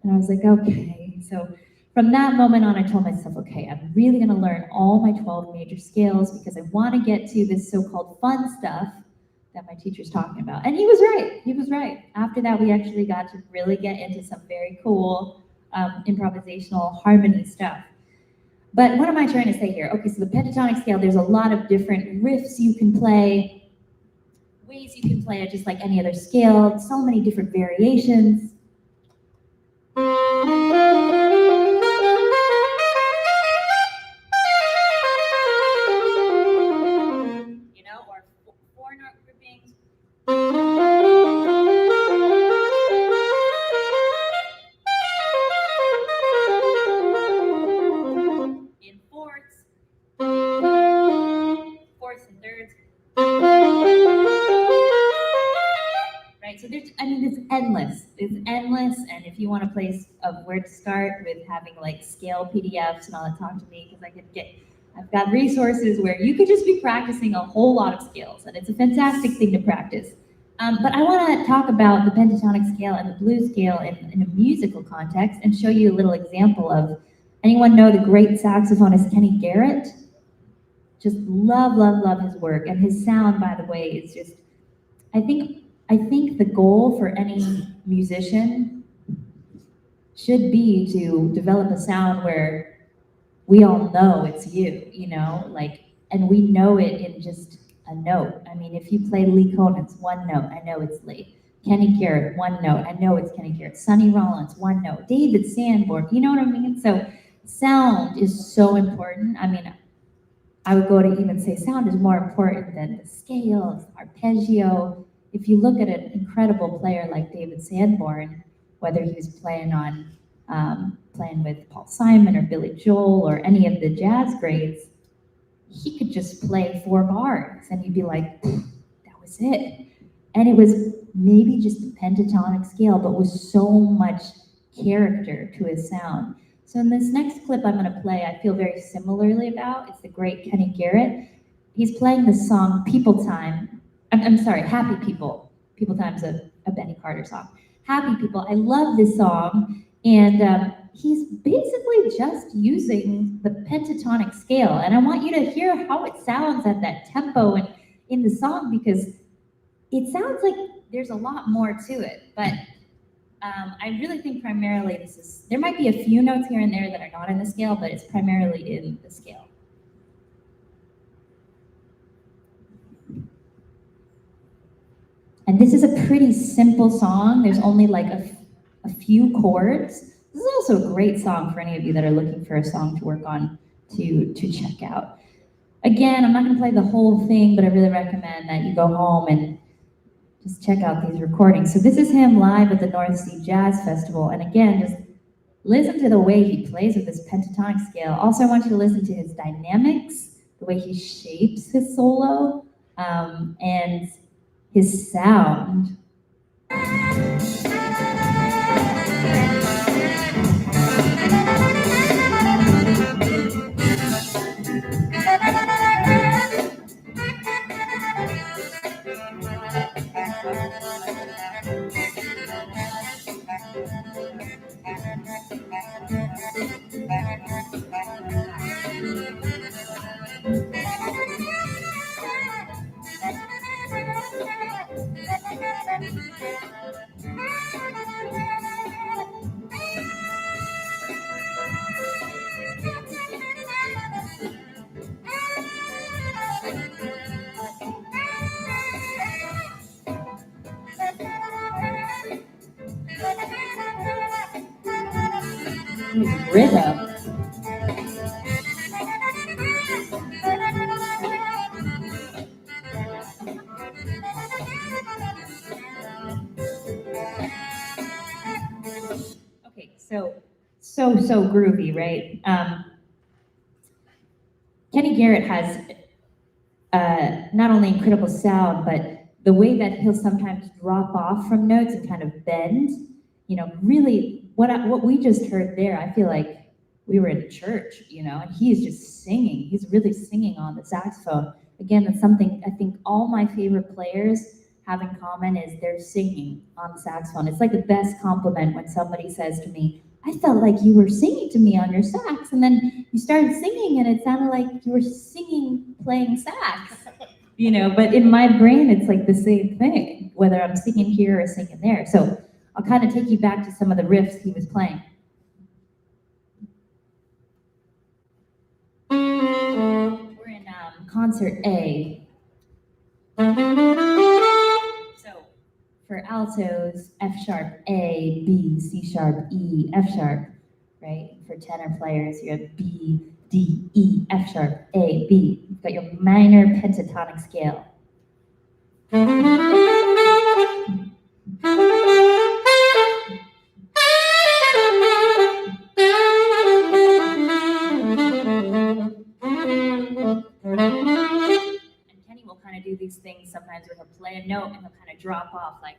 And I was like, okay. So from that moment on, I told myself, okay, I'm really going to learn all my 12 major scales because I want to get to this so-called fun stuff that my teacher's talking about. And he was right. He was right. After that, we actually got to really get into some very cool improvisational harmony stuff. But what am I trying to say here? Okay, so the pentatonic scale, there's a lot of different riffs you can play, ways you can play it just like any other scale, so many different variations. Or four-note groupings. In fourths and thirds. Right, so it's endless. It's endless, and if you want a place of where to start with having scale PDFs and all that, talk to me because I've got resources where you could just be practicing a whole lot of scales, and it's a fantastic thing to practice. But I want to talk about the pentatonic scale and the blues scale in a musical context and show you a little example of, anyone know the great saxophonist Kenny Garrett? Just love his work, and his sound, by the way, is just, I think the goal for any musician should be to develop a sound where we all know it's you, and we know it in just a note. I mean, if you play Lee Conant's one note, I know it's Lee. Kenny Garrett, one note, I know it's Kenny Garrett. Sonny Rollins, one note. David Sanborn, you know what I mean? So sound is so important. I mean, I would go to even say sound is more important than the scales, arpeggio. If you look at an incredible player like David Sanborn, whether he was playing with Paul Simon or Billy Joel or any of the jazz greats, he could just play 4 bars and you'd be like, that was it. And it was maybe just the pentatonic scale, but with so much character to his sound. So in this next clip I'm going to play, I feel very similarly about. It's the great Kenny Garrett. He's playing the song People Time. I'm sorry, Happy People. People Time's a Benny Carter song. Happy People. I love this song. And he's basically just using the pentatonic scale. And I want you to hear how it sounds at that tempo and in the song, because it sounds like there's a lot more to it. But I really think primarily there might be a few notes here and there that are not in the scale, but it's primarily in the scale. And this is a pretty simple song. There's only a few chords. This is also a great song for any of you that are looking for a song to work on to check out. Again, I'm not going to play the whole thing, but I really recommend that you go home and just check out these recordings. So this is him live at the North Sea Jazz Festival. And again, just listen to the way he plays with this pentatonic scale. Also, I want you to listen to his dynamics, the way he shapes his solo, and his sound. Rhythm. Okay, so groovy, right? Kenny Garrett has not only incredible sound, but the way that he'll sometimes drop off from notes and kind of bend, really what we just heard there, I feel like we were in church, and he's just singing. He's really singing on the saxophone. Again, that's something I think all my favorite players have in common is they're singing on the saxophone. It's like the best compliment when somebody says to me, I felt like you were singing to me on your sax, and then you started singing and it sounded like you were singing playing sax. But in my brain, it's like the same thing, whether I'm singing here or singing there. So I'll kind of take you back to some of the riffs he was playing. We're in concert A. So for altos, F sharp, A, B, C sharp, E, F sharp, right? For tenor players, you have B, D, E, F sharp, A, B. You've got your minor pentatonic scale. And Kenny will kind of do these things sometimes where he'll play a note and he'll kind of drop off like.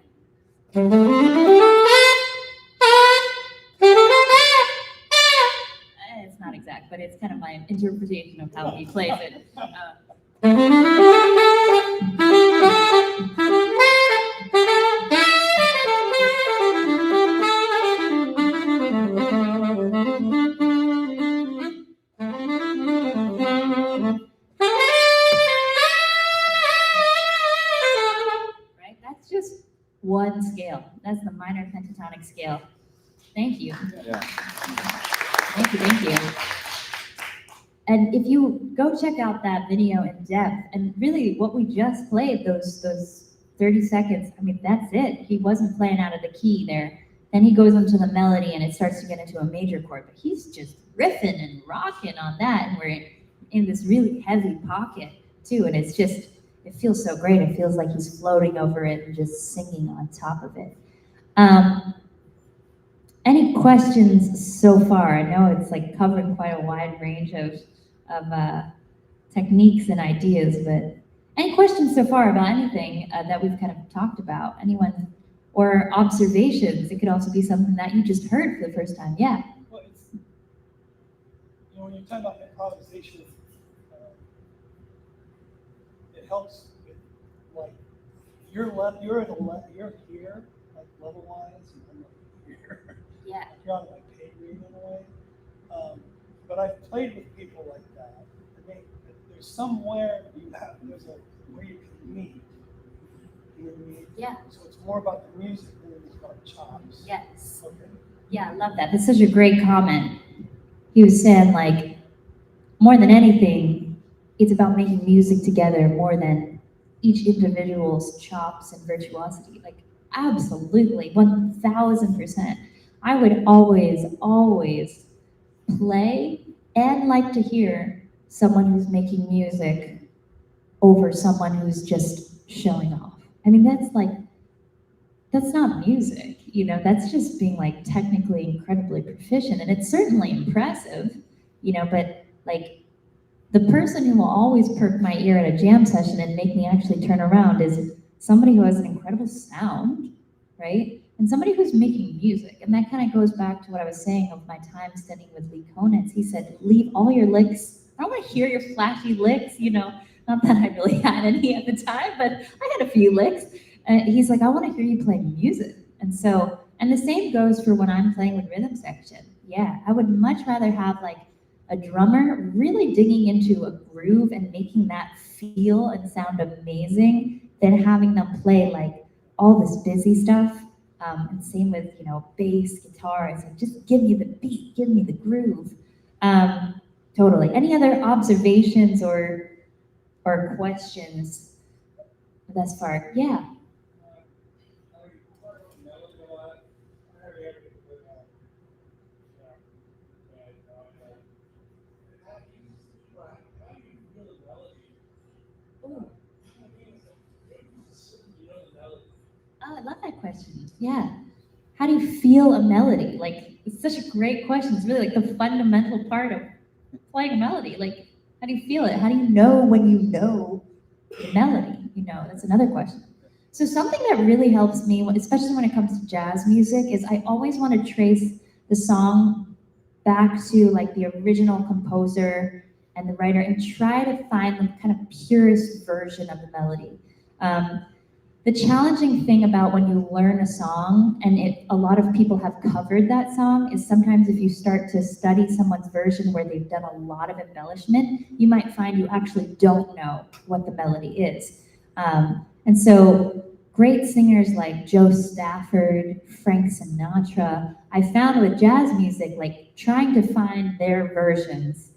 It's not exact, but it's kind of my interpretation of how he plays it. Right? That's just one scale. That's the minor pentatonic scale. Thank you. Yeah. Thank you. And if you go check out that video in depth, and really what we just played, those 30 seconds, I mean, that's it. He wasn't playing out of the key there. Then he goes into the melody and it starts to get into a major chord, but he's just riffing and rocking on that. And we're in this really heavy pocket too. And it's just, it feels so great. It feels like he's floating over it and just singing on top of it. Any questions so far? I know it's like covering quite a wide range of techniques and ideas, but any questions so far about anything that we've kind of talked about? Anyone? Or observations? It could also be something that you just heard for the first time. Yeah. Well, it's, when you're talking about improvisation, it helps with, like, you're here, like, level-wise, and I'm here. Yeah. You're on, like, pay grade in a way. But I've played with people like that. And there's somewhere where you can meet. You know what I mean? Yeah. So it's more about the music than it is about chops. Yes. Okay. Yeah, I love that. That's such a great comment. He was saying, like, more than anything, it's about making music together more than each individual's chops and virtuosity. Like, absolutely, 1000%. I would always play and like to hear someone who's making music over someone who's just showing off. I mean, that's not music, that's just being like technically incredibly proficient. And it's certainly impressive, but like the person who will always perk my ear at a jam session and make me actually turn around is somebody who has an incredible sound, right? And somebody who's making music. And that kind of goes back to what I was saying of my time studying with Lee Konitz. He said, leave all your licks. I don't want to hear your flashy licks, not that I really had any at the time, but I had a few licks. He's like, I want to hear you play music. And the same goes for when I'm playing with rhythm section. Yeah, I would much rather have like a drummer really digging into a groove and making that feel and sound amazing than having them play like all this busy stuff And same with, bass, guitar. It's like, just give me the beat, give me the groove. Totally. Any other observations or questions thus far? Yeah. Ooh. Oh, I love that question. Yeah. How do you feel a melody? Like, it's such a great question. It's really like the fundamental part of playing a melody. Like, how do you feel it? How do you know when you know the melody? That's another question. So something that really helps me, especially when it comes to jazz music, is I always want to trace the song back to like the original composer and the writer and try to find the kind of purest version of the melody. The challenging thing about when you learn a song, and a lot of people have covered that song, is sometimes if you start to study someone's version where they've done a lot of embellishment, you might find you actually don't know what the melody is. And so great singers like Joe Stafford, Frank Sinatra, I found with jazz music, like trying to find their versions,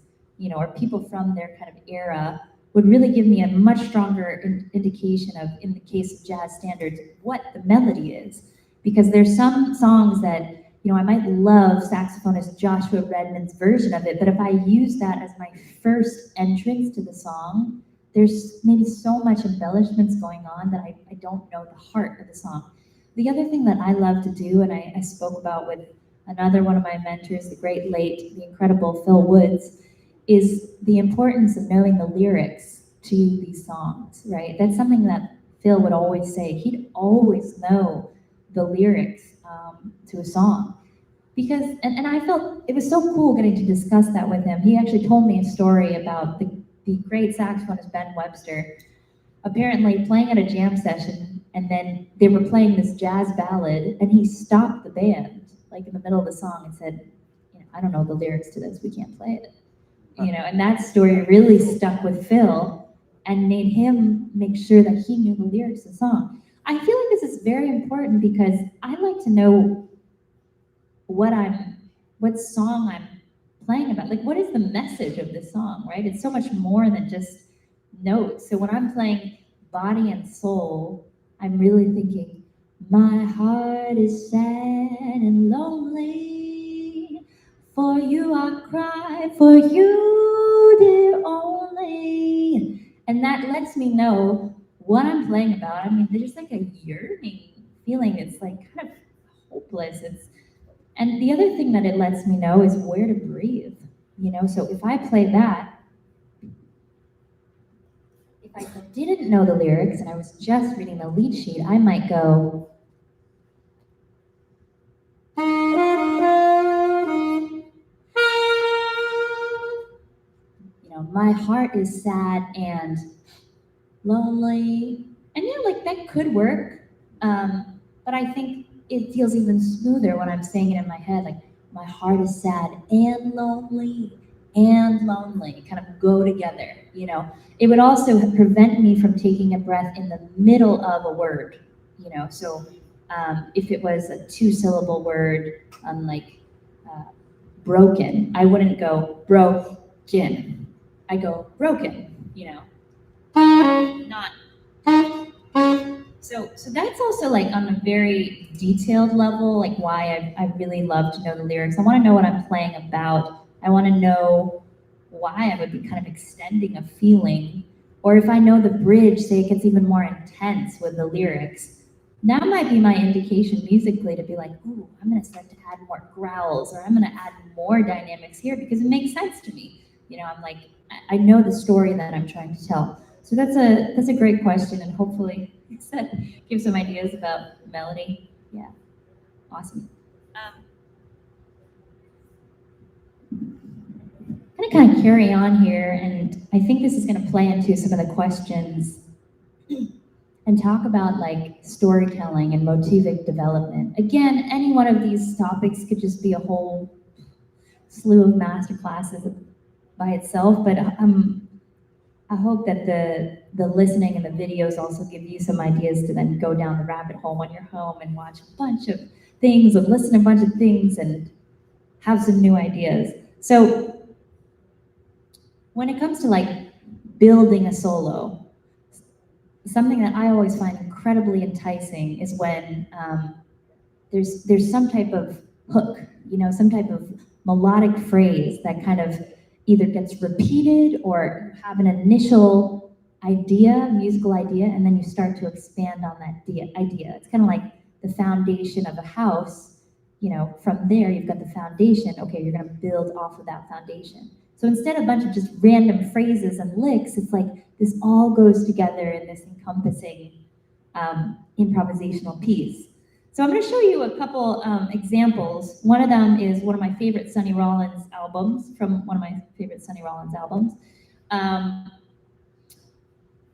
or people from their kind of era, would really give me a much stronger indication of, in the case of jazz standards, what the melody is. Because there's some songs that, I might love saxophonist Joshua Redman's version of it, but if I use that as my first entrance to the song, there's maybe so much embellishments going on that I don't know the heart of the song. The other thing that I love to do, and I spoke about with another one of my mentors, the great late, the incredible Phil Woods, is the importance of knowing the lyrics to these songs, right? That's something that Phil would always say. He'd always know the lyrics to a song. Because, and I felt it was so cool getting to discuss that with him. He actually told me a story about the great saxophonist Ben Webster, apparently playing at a jam session, and then they were playing this jazz ballad, and he stopped the band, like in the middle of the song, and said, I don't know the lyrics to this, we can't play it. And that story really stuck with Phil and made him make sure that he knew the lyrics of the song. I feel like this is very important because I like to know what song I'm playing about. Like, what is the message of this song, right? It's so much more than just notes. So when I'm playing Body and Soul, I'm really thinking, my heart is sad and lonely. For you I cry, for you, dear only. And that lets me know what I'm playing about. I mean, there's like a yearning feeling. It's like kind of hopeless. And the other thing that it lets me know is where to breathe. So if I play that, if I didn't know the lyrics and I was just reading the lead sheet, I might go, my heart is sad and lonely. And like that could work. But I think it feels even smoother when I'm saying it in my head, like my heart is sad and lonely, kind of go together. It would also prevent me from taking a breath in the middle of a word. So if it was a 2-syllable word, like broken, I wouldn't go broken. I go broken, not. So that's also like on a very detailed level, like why I really love to know the lyrics. I want to know what I'm playing about. I want to know why I would be kind of extending a feeling. Or if I know the bridge, say it gets even more intense with the lyrics, that might be my indication musically to be like, ooh, I'm going to start to add more growls, or I'm going to add more dynamics here because it makes sense to me. I'm like, I know the story that I'm trying to tell. So that's a great question, and hopefully give some ideas about melody. Yeah, awesome. I'm going to kind of carry on here, and I think this is going to play into some of the questions and talk about like storytelling and motivic development. Again, any one of these topics could just be a whole slew of master classes by itself, but I hope that the listening and the videos also give you some ideas to then go down the rabbit hole when you're home and watch a bunch of things and listen to a bunch of things and have some new ideas. So when it comes to like building a solo, something that I always find incredibly enticing is when there's some type of hook, some type of melodic phrase that kind of either gets repeated or you have an initial idea, musical idea, and then you start to expand on that idea. It's kind of like the foundation of a house. From there you've got the foundation. Okay, you're going to build off of that foundation. So instead of a bunch of just random phrases and licks, it's like this all goes together in this encompassing improvisational piece. So I'm going to show you a couple examples. One of them is one of my favorite Sonny Rollins albums,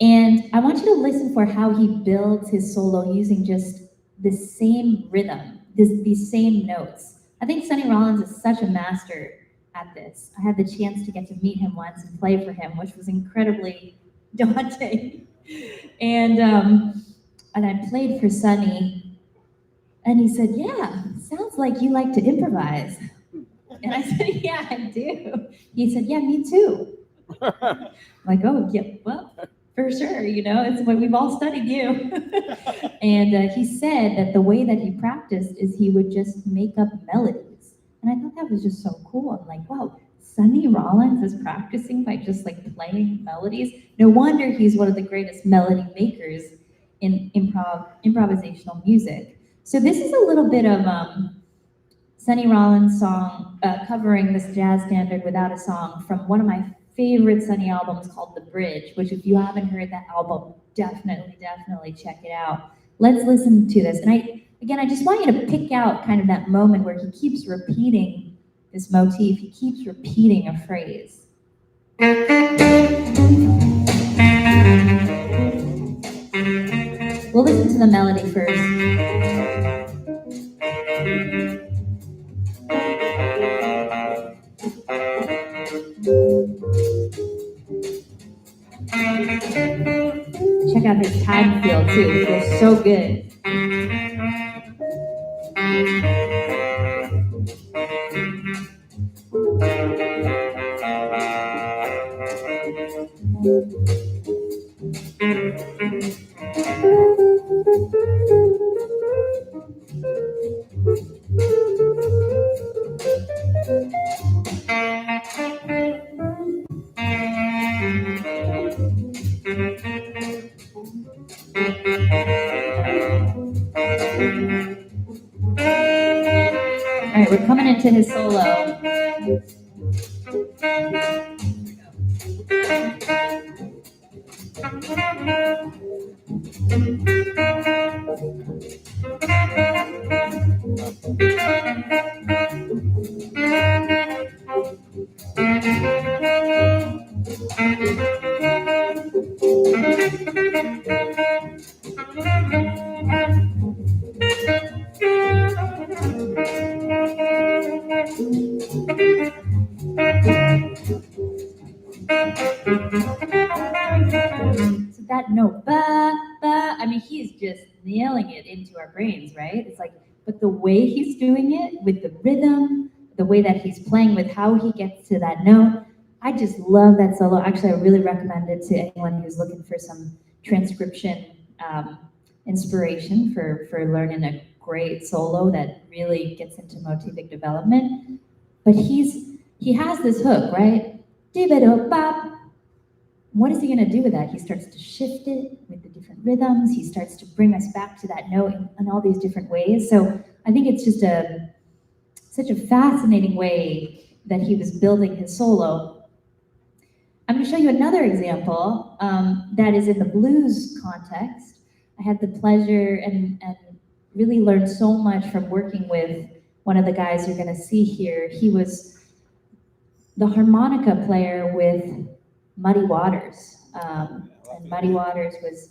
and I want you to listen for how he builds his solo using just the same rhythm, these same notes. I think Sonny Rollins is such a master at this. I had the chance to get to meet him once and play for him, which was incredibly daunting. And I played for Sonny, and he said, "Yeah, sounds like you like to improvise." And I said, "Yeah, I do." He said, "Yeah, me too." I'm like, "Oh, yeah, well, for sure, it's what we've all studied you." And he said that the way that he practiced is he would just make up melodies. And I thought that was just so cool. I'm like, wow, Sonny Rollins is practicing by just like playing melodies. No wonder he's one of the greatest melody makers in improvisational music. So this is a little bit of Sonny Rollins' song, covering this jazz standard Without a Song from one of my favorite Sonny albums called The Bridge, which if you haven't heard that album, definitely check it out. Let's listen to this. And I just want you to pick out kind of that moment where he keeps repeating this motif, he keeps repeating a phrase. We'll listen to the melody first. Check out his time feel too. It feels so good. All right, we're coming into his solo. So that note, ba, ba, I mean, he's just nailing it into our brains, right? It's like, but the way he's doing it with the rhythm, the way that he's playing with how he gets to that note, I just love that solo. Actually, I really recommend it to anyone who's looking for some transcription inspiration for learning a great solo that really gets into motivic development. But he has this hook, right? Dee-ba-do-bop. What is he going to do with that? He starts to shift it with the different rhythms. He starts to bring us back to that note in all these different ways. So I think it's just such a fascinating way that he was building his solo. I'm going to show you another example that is in the blues context. I had the pleasure and really learned so much from working with one of the guys you're going to see here. He was the harmonica player with Muddy Waters, and Muddy Waters was,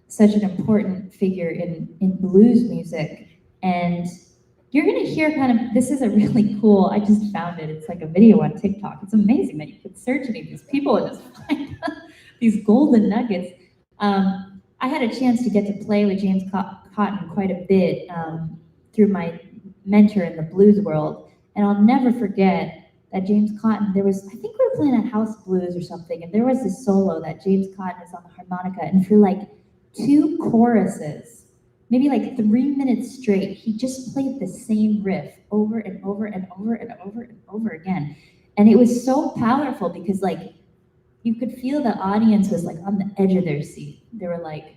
such an important figure in blues music. And you're gonna hear kind of, this is a really cool, I just found it, it's like a video on TikTok. It's amazing that you could search any of these people and just find these golden nuggets. I had a chance to get to play with James Cotton quite a bit through my mentor in the blues world. And I'll never forget that James Cotton, I think we were playing at House Blues or something, and there was this solo that James Cotton is on the harmonica, and for like 2 choruses, maybe like 3 minutes straight, he just played the same riff over and over and over and over and over again. And it was so powerful because like, you could feel the audience was like on the edge of their seat. They were like,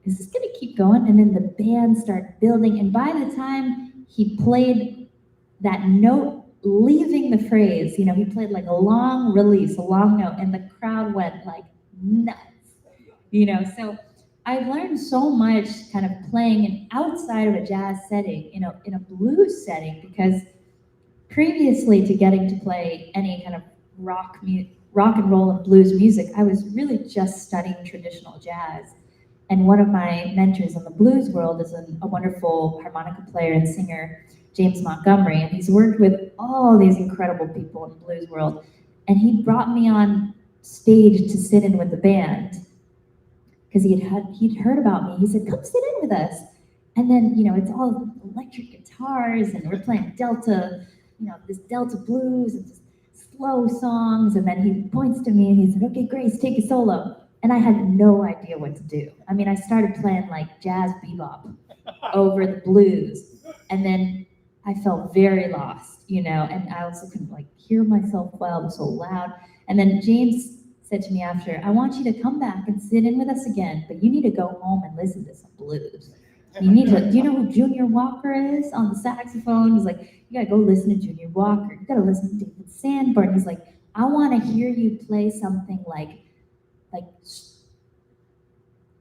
is this gonna keep going? And then the band started building, and by the time he played that note, leaving the phrase, you know, he played like a long release, a long note, and the crowd went like nuts, you know. So I learned so much kind of playing outside of a jazz setting, you know, in a blues setting, because previously to getting to play any kind of rock and roll and blues music, I was really just studying traditional jazz. And one of my mentors in the blues world is a wonderful harmonica player and singer, James Montgomery, and he's worked with all these incredible people in the blues world. And he brought me on stage to sit in with the band because he'd heard about me. He said, come sit in with us. And then, you know, it's all electric guitars and we're playing Delta, you know, this Delta blues and just slow songs. And then he points to me and he said, okay, Grace, take a solo. And I had no idea what to do. I mean, I started playing like jazz bebop over the blues. And then I felt very lost, you know, and I also couldn't like hear myself well, it was so loud. And then James said to me after, I want you to come back and sit in with us again, but you need to go home and listen to some blues. You need to, do you know who Junior Walker is on the saxophone? He's like, you gotta go listen to Junior Walker. You gotta listen to David Sanborn. He's like, I wanna hear you play something like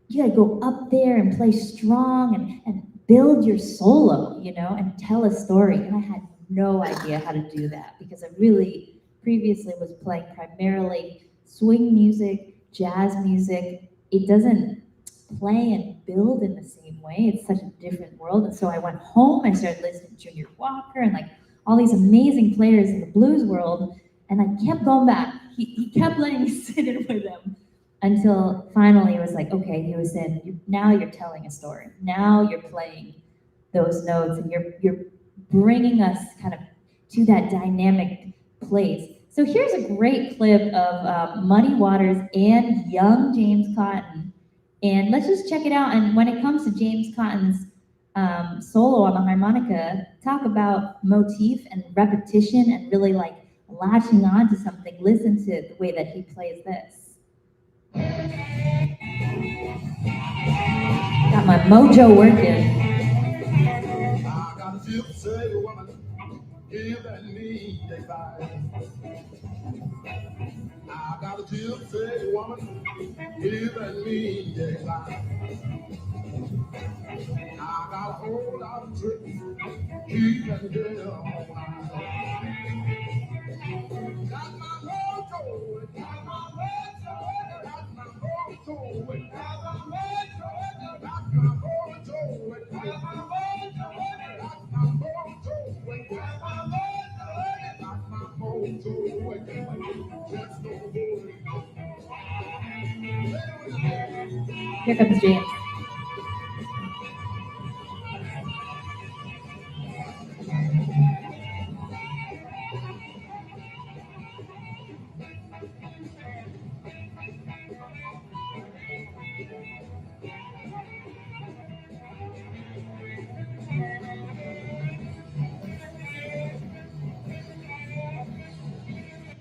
you gotta go up there and play strong and build your solo, you know, and tell a story. And I had no idea how to do that because I really previously was playing primarily swing music, jazz music. It doesn't play and build in the same way. It's such a different world. And so I went home and started listening to Junior Walker and like all these amazing players in the blues world. And I kept going back. He kept letting me sit in with him until finally it was like, okay, he was saying, now you're telling a story. Now you're playing those notes and you're bringing us kind of to that dynamic place. So here's a great clip of Muddy Waters and young James Cotton. And let's just check it out. And when it comes to James Cotton's solo on the harmonica, talk about motif and repetition and really like latching on to something. Listen to the way that he plays this. Got my mojo working. I got a feel to say, woman, giving me advice. I got a feel to say, woman, giving me advice. I got a whole lot of tricks, keeping girl on. Got my mojo, got my mojo, got my mojo, got my mojo, got my mojo, got my mojo, got my mojo, got my mojo, just no more. Here comes James.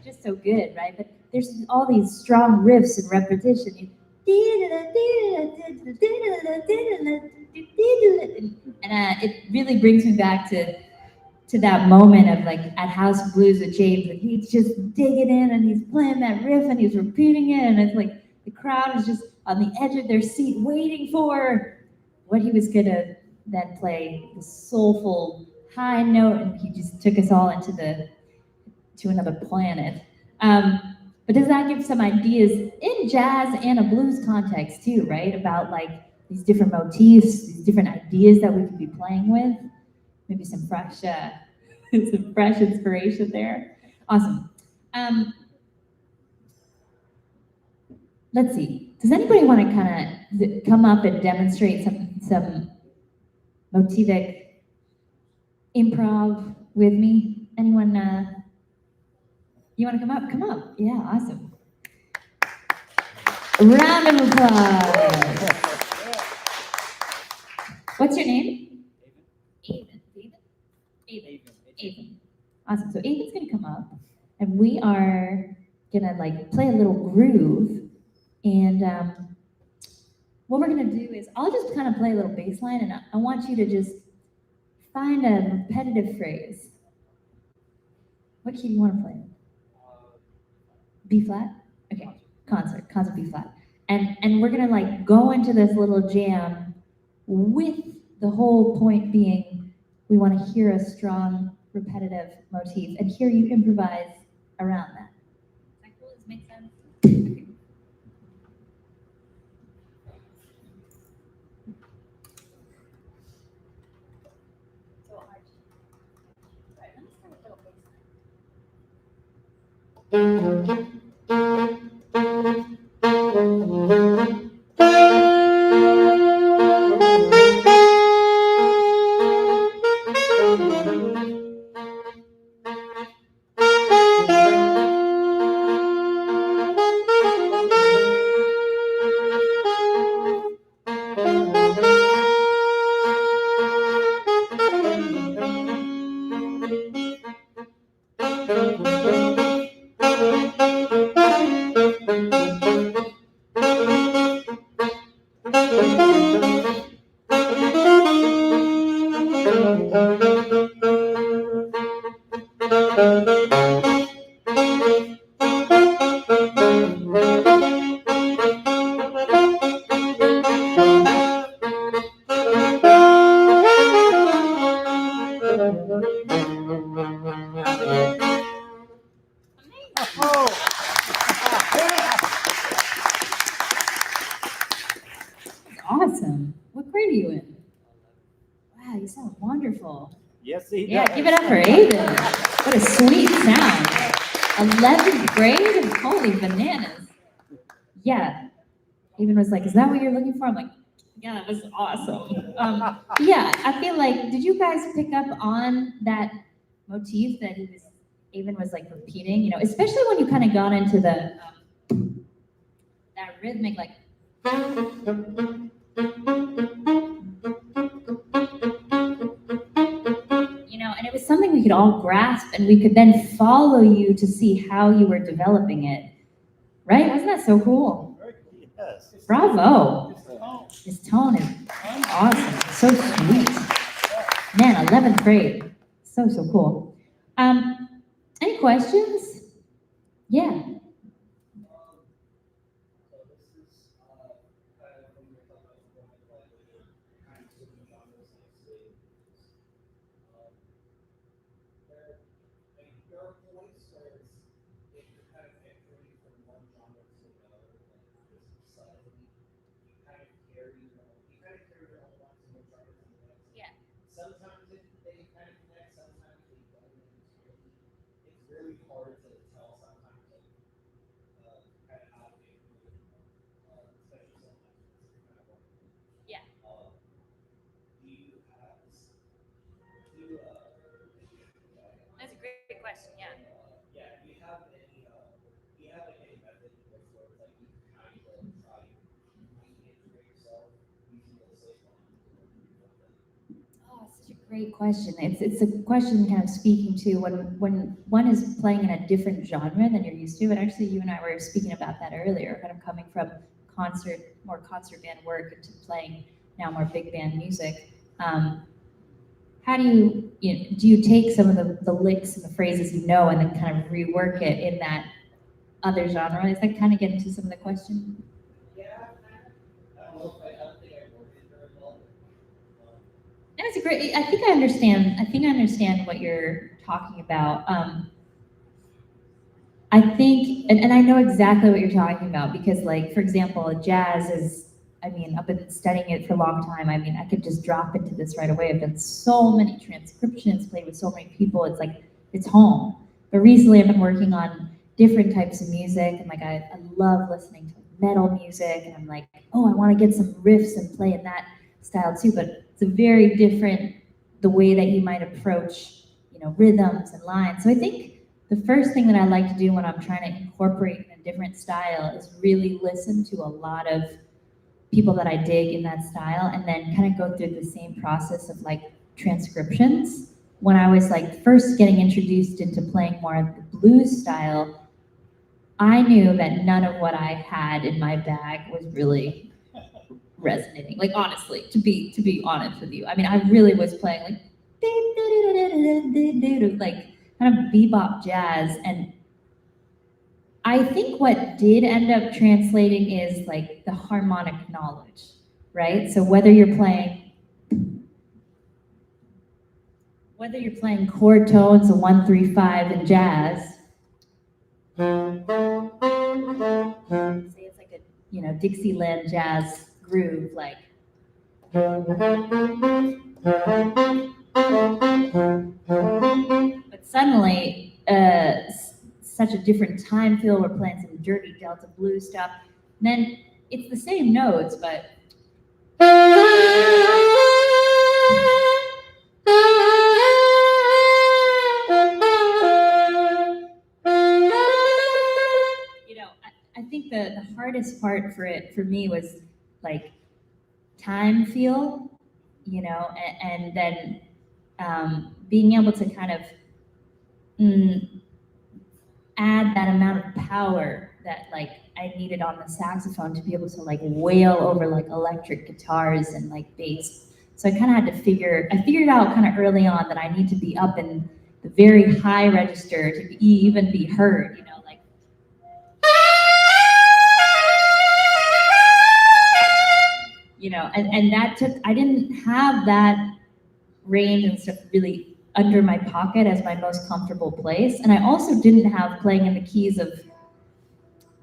Just so good, right? But there's all these strong riffs and repetition. And it really brings me back to that moment of like at House Blues with James, and he's just digging in and he's playing that riff and he's repeating it, and it's like the crowd is just on the edge of their seat waiting for what he was gonna then play, the soulful high note, and he just took us all to another planet. But does that give some ideas in jazz and a blues context too, right? About like these different motifs, these different ideas that we could be playing with. maybe some fresh, some fresh inspiration there. Awesome. Let's see. Does anybody want to kind of come up and demonstrate some motivic improv with me? Anyone? You want to come up? Come up. Yeah, awesome. A round of applause. What's your name? Aven. Aven. Awesome. So Aven's gonna come up, and we are gonna like play a little groove. And what we're gonna do is I'll just kind of play a little bass line, and I want you to just find a repetitive phrase. What key do you want to play? B flat? Okay, concert B flat. And we're gonna like go into this little jam with the whole point being we want to hear a strong repetitive motif and hear you improvise around that. Is that cool? Does it make sense? So hard. Right, let me start with a little bass. Awesome. What grade are you in? Wow, you sound wonderful. Yes, he Yeah, does. give it up for Aiden. What a sweet sound. 11th grade? Holy bananas. Yeah. Aiden was like, is that what you're looking for? I'm like, yeah, that was awesome. Yeah, I feel like, did you guys pick up on that motif that Aiden was like repeating? You know, especially when you kind of got into the, that rhythmic, like, you know, and it was something we could all grasp and we could then follow you to see how you were developing it. Right? Wasn't that so cool? Yes. Bravo. It's the tone. His tone is awesome. So sweet. Man, 11th grade. So cool. Any questions? Yeah. Yeah. Sometimes they kind of connect, sometimes they don't. It's really hard to tell sometimes, like, kind of how they move, especially sometimes when it's kind of work. Yeah. Do you have, That's a great question. Yeah. yeah, do you have any, do you have like any method in which where it's like you kind of try to integrate yourself using those same Oh, it's such a great question. It's a question kind of speaking to when one is playing in a different genre than you're used to. And actually, you and I were speaking about that earlier, kind of coming from more concert band work into playing now more big band music. How do do you take some of the licks and the phrases you know and then kind of rework it in that other genre? Is that kind of getting to some of the question? Yeah, I don't know if I don't think I worked it very well. And it's a great. I think I understand what you're talking about. I think, and I know exactly what you're talking about because, like, for example, jazz is I mean, I've been studying it for a long time. I mean, I could just drop into this right away. I've done so many transcriptions, played with so many people. It's like, it's home. But recently I've been working on different types of music, and like I love listening to metal music, and I'm like, oh, I want to get some riffs and play in that style too. But it's a very different, the way that you might approach, you know, rhythms and lines. So I think the first thing that I like to do when I'm trying to incorporate a different style is really listen to a lot of people that I dig in that style, and then kind of go through the same process of like transcriptions. When I was like first getting introduced into playing more of the blues style, I knew that none of what I had in my bag was really resonating. Like honestly, to be honest with you, I mean, I really was playing like kind of bebop jazz, and I think what did end up translating is like the harmonic knowledge, right? So whether you're playing chord tones, a 1-3-5 in jazz, say it's like a, you know, Dixieland jazz groove, like. But suddenly, such a different time feel. We're playing some dirty Delta blues stuff. And then it's the same notes, but. You know, I think the hardest part for me was like time feel, you know, and then being able to kind of add that amount of power that like I needed on the saxophone to be able to like wail over like electric guitars and like bass. So I kind of had to I figured out kind of early on that I need to be up in the very high register to even be heard, you know, like. You know, and that took, I didn't have that range and stuff really under my pocket as my most comfortable place. And I also didn't have playing in the keys of,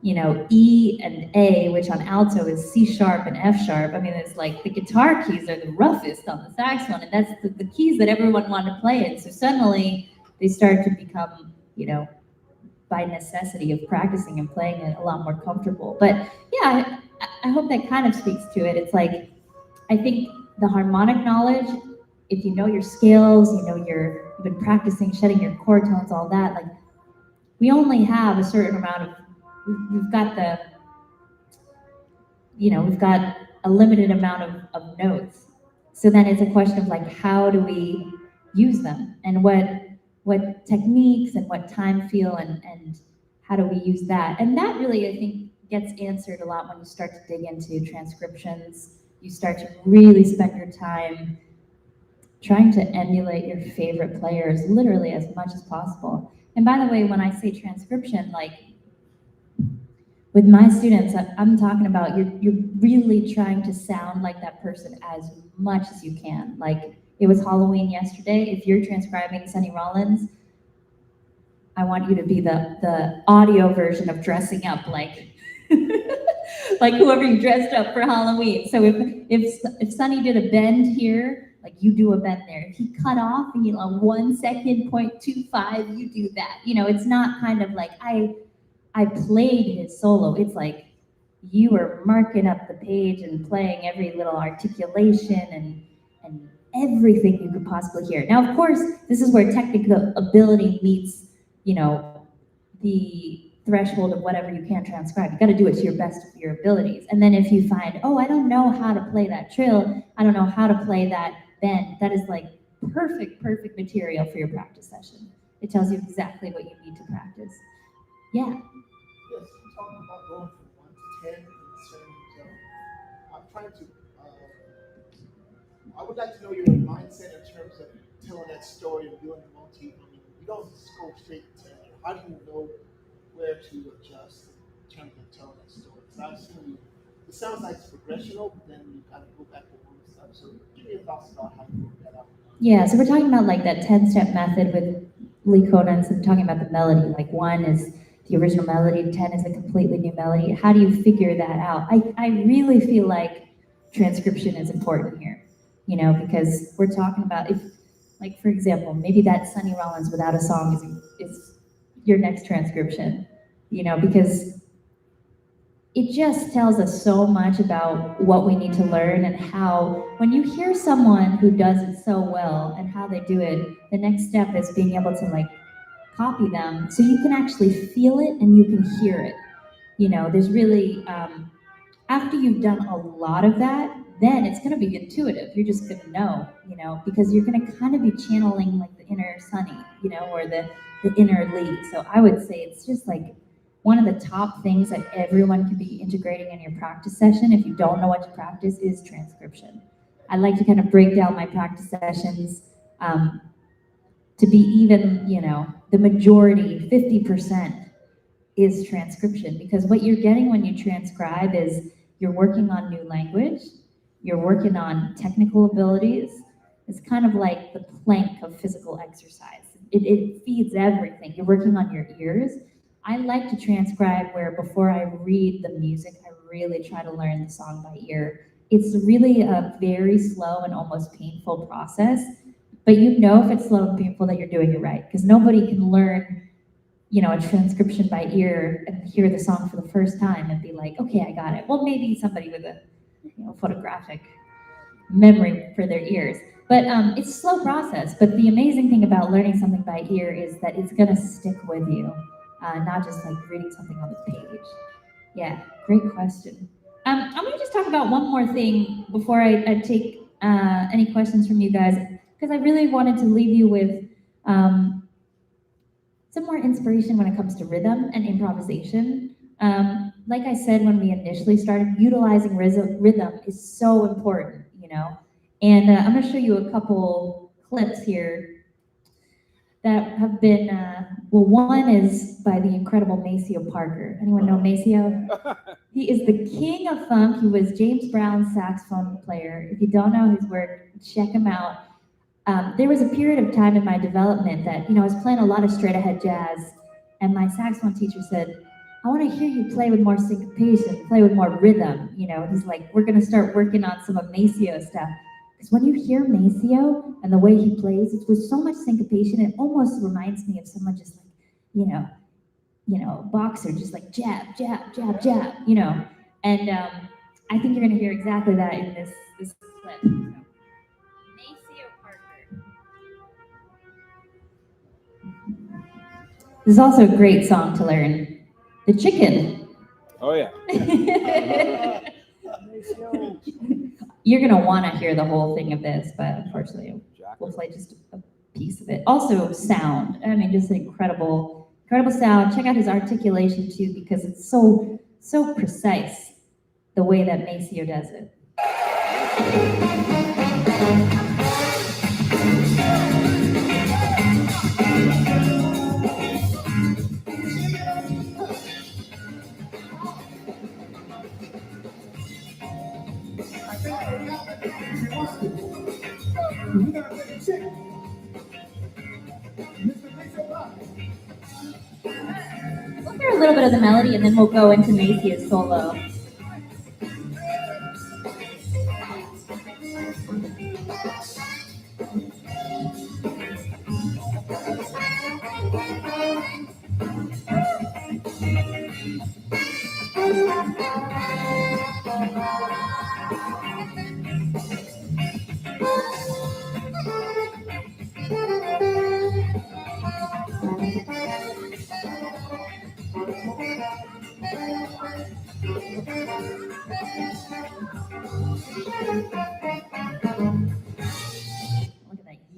you know, E and A, which on alto is C sharp and F sharp. I mean, it's like the guitar keys are the roughest on the saxophone, and that's the keys that everyone wanted to play in. So suddenly they started to become, you know, by necessity of practicing and playing it, a lot more comfortable. But yeah, I hope that kind of speaks to it. It's like, I think the harmonic knowledge, if you know your scales, you know you've been practicing shedding your chord tones, all that, like we only have a certain amount of, we've got the, you know, we've got a limited amount of notes. So then it's a question of like, how do we use them, and what techniques and what time feel, and how do we use that? And that really, I think, gets answered a lot when you start to dig into transcriptions. You start to really spend your time trying to emulate your favorite players literally as much as possible. And by the way, when I say transcription, like with my students, I'm talking about you're really trying to sound like that person as much as you can. Like it was Halloween yesterday. If you're transcribing Sonny Rollins, I want you to be the audio version of dressing up like like whoever you dressed up for Halloween. So if Sonny did a bend here, like you do a bend there. If he cut off and 1 second, 0.25, you do that. You know, it's not kind of like I played his solo. It's like you were marking up the page and playing every little articulation and everything you could possibly hear. Now, of course, this is where technical ability meets, you know, the threshold of whatever you can transcribe. You got to do it to your best of your abilities. And then if you find, oh, I don't know how to play that trill, I don't know how to play that bend, that is like perfect material for your practice session. It tells you exactly what you need to practice. Yeah. Yes, you're talking about going from 1 to 10 in certain zone. I'm trying to, I would like to know your mindset in terms of telling that story and doing the motif. I mean, you don't just go straight to 10. How do you know where to adjust in terms of telling that story? Because I've seen it sounds like it's progressional, but then you kind of go back to one stuff. So give me your thoughts about how you work that out. Yeah, so we're talking about like that 10-step method with Lee Conan's, and talking about the melody. Like 1 is the original melody, 10 is a completely new melody. How do you figure that out? I really feel like transcription is important here, you know, because we're talking about if, like, for example, maybe that Sonny Rollins Without a Song is your next transcription, you know, because it just tells us so much about what we need to learn and how, when you hear someone who does it so well and how they do it, the next step is being able to like copy them so you can actually feel it and you can hear it. You know, there's really, after you've done a lot of that, then it's going to be intuitive. You're just going to know, you know, because you're going to kind of be channeling like the inner Sunny, you know, or the inner Lee. So I would say it's just like one of the top things that everyone can be integrating in your practice session, if you don't know what to practice, is transcription. I like to kind of break down my practice sessions to be even, you know, the majority, 50%, is transcription, because what you're getting when you transcribe is you're working on new language, you're working on technical abilities. It's kind of like the plank of physical exercise. It feeds everything. You're working on your ears. I like to transcribe where before I read the music, I really try to learn the song by ear. It's really a very slow and almost painful process, but you know if it's slow and painful that you're doing it right, because nobody can learn, you know, a transcription by ear and hear the song for the first time and be like, okay, I got it. Well, maybe somebody with a, you know, photographic memory for their ears. But it's a slow process. But the amazing thing about learning something by ear is that it's gonna stick with you, not just like reading something on the page. Yeah, great question. I'm gonna just talk about one more thing before I take any questions from you guys, because I really wanted to leave you with some more inspiration when it comes to rhythm and improvisation. Like I said when we initially started, utilizing rhythm is so important, you know. And I'm going to show you a couple clips here that have been, well, one is by the incredible Maceo Parker. Anyone know Maceo? He is the king of funk. He was James Brown's saxophone player. If you don't know his work, check him out. There was a period of time in my development that, you know, I was playing a lot of straight ahead jazz, and my saxophone teacher said, I want to hear you play with more syncopation, play with more rhythm. You know, he's like, we're going to start working on some of Maceo stuff. Because when you hear Maceo and the way he plays, it's with so much syncopation, it almost reminds me of someone just like, you know, boxer, just like jab, jab, jab, jab, you know. And I think you're going to hear exactly that in this clip. Maceo Parker. This is also a great song to learn. The Chicken. Oh yeah. You're going to want to hear the whole thing of this, but unfortunately we'll play just a piece of it. Also sound. I mean, just an incredible sound. Check out his articulation too, because it's so precise the way that Maceo does it. We'll hear a little bit of the melody and then we'll go into Maceo's solo.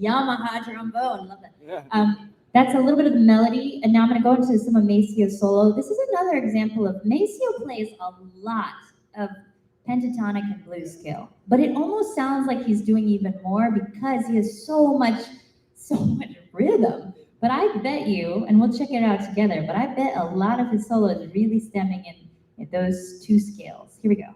Yamaha trombone, love that. Yeah. That's a little bit of the melody, and now I'm going to go into some of Maceo's solo. This is another example of Maceo plays a lot of pentatonic and blues scale, but it almost sounds like he's doing even more because he has so much rhythm. But I bet you, and we'll check it out together, but I bet a lot of his solo is really stemming in those two scales. Here we go.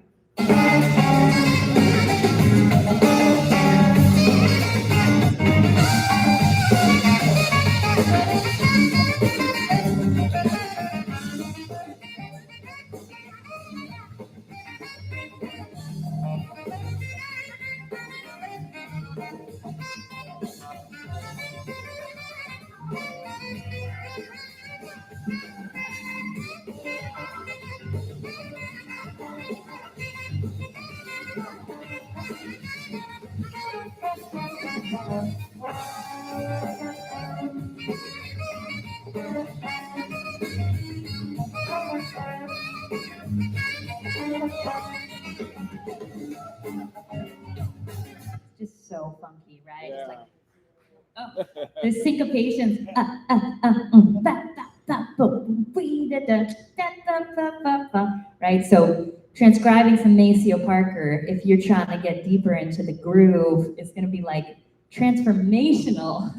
The syncopations. Right? So transcribing some Maceo Parker, if you're trying to get deeper into the groove, it's going to be like transformational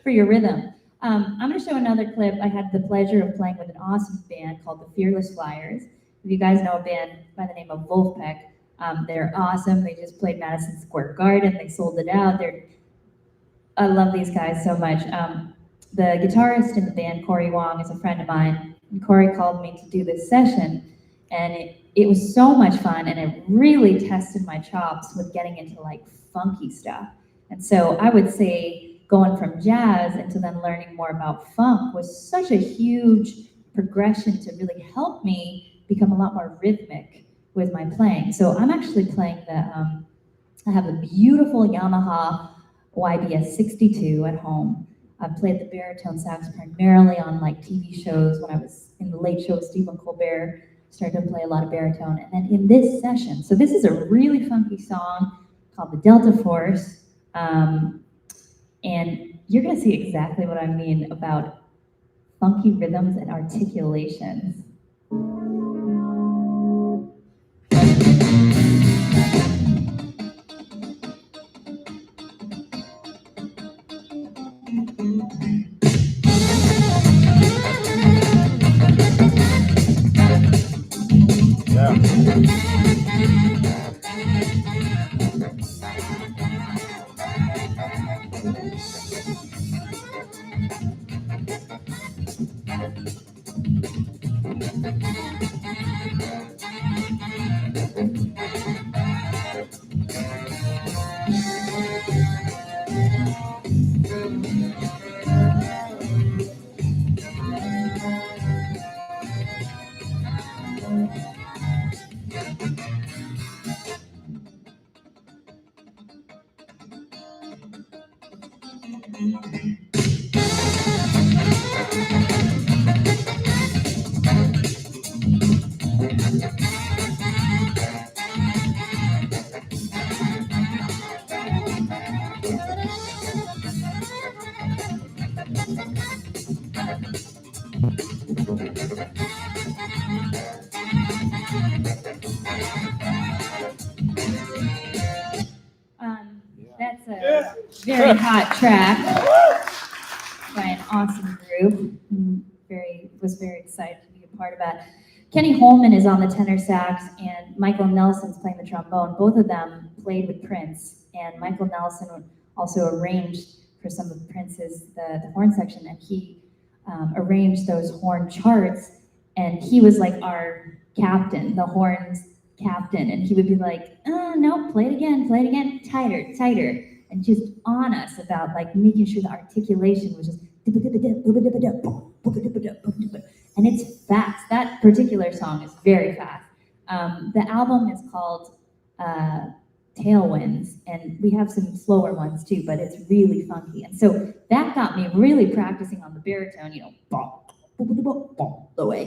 for your rhythm. I'm going to show another clip. I had the pleasure of playing with an awesome band called the Fearless Flyers. If you guys know a band by the name of Wolfpack, they're awesome. They just played Madison Square Garden. They sold it out. I love these guys so much. The guitarist in the band, Corey Wong, is a friend of mine. And Corey called me to do this session. And it was so much fun. And it really tested my chops with getting into like funky stuff. And so I would say going from jazz into then learning more about funk was such a huge progression to really help me become a lot more rhythmic with my playing. So I'm actually playing I have a beautiful Yamaha YBS 62 at home. I played the baritone sax primarily on like TV shows when I was in the late show with Stephen Colbert, started to play a lot of baritone. And then in this session, so this is a really funky song called the Delta Force. And you're gonna see exactly what I mean about funky rhythms and articulations. That's a very hot track by an awesome group. Was very excited to be a part of that. Kenny Holman is on the tenor sax and Michael Nelson's playing the trombone. Both of them played with Prince, and Michael Nelson also arranged for some of Prince's, the horn section, and he arranged those horn charts, and he was like our captain, the horns captain, and he would be like, no, play it again, tighter, tighter, and just on us about like making sure the articulation was just, and it's fast. That particular song is very fast. The album is called Tailwinds, and we have some slower ones too, but it's really funky. And so that got me really practicing on the baritone, you know, the way.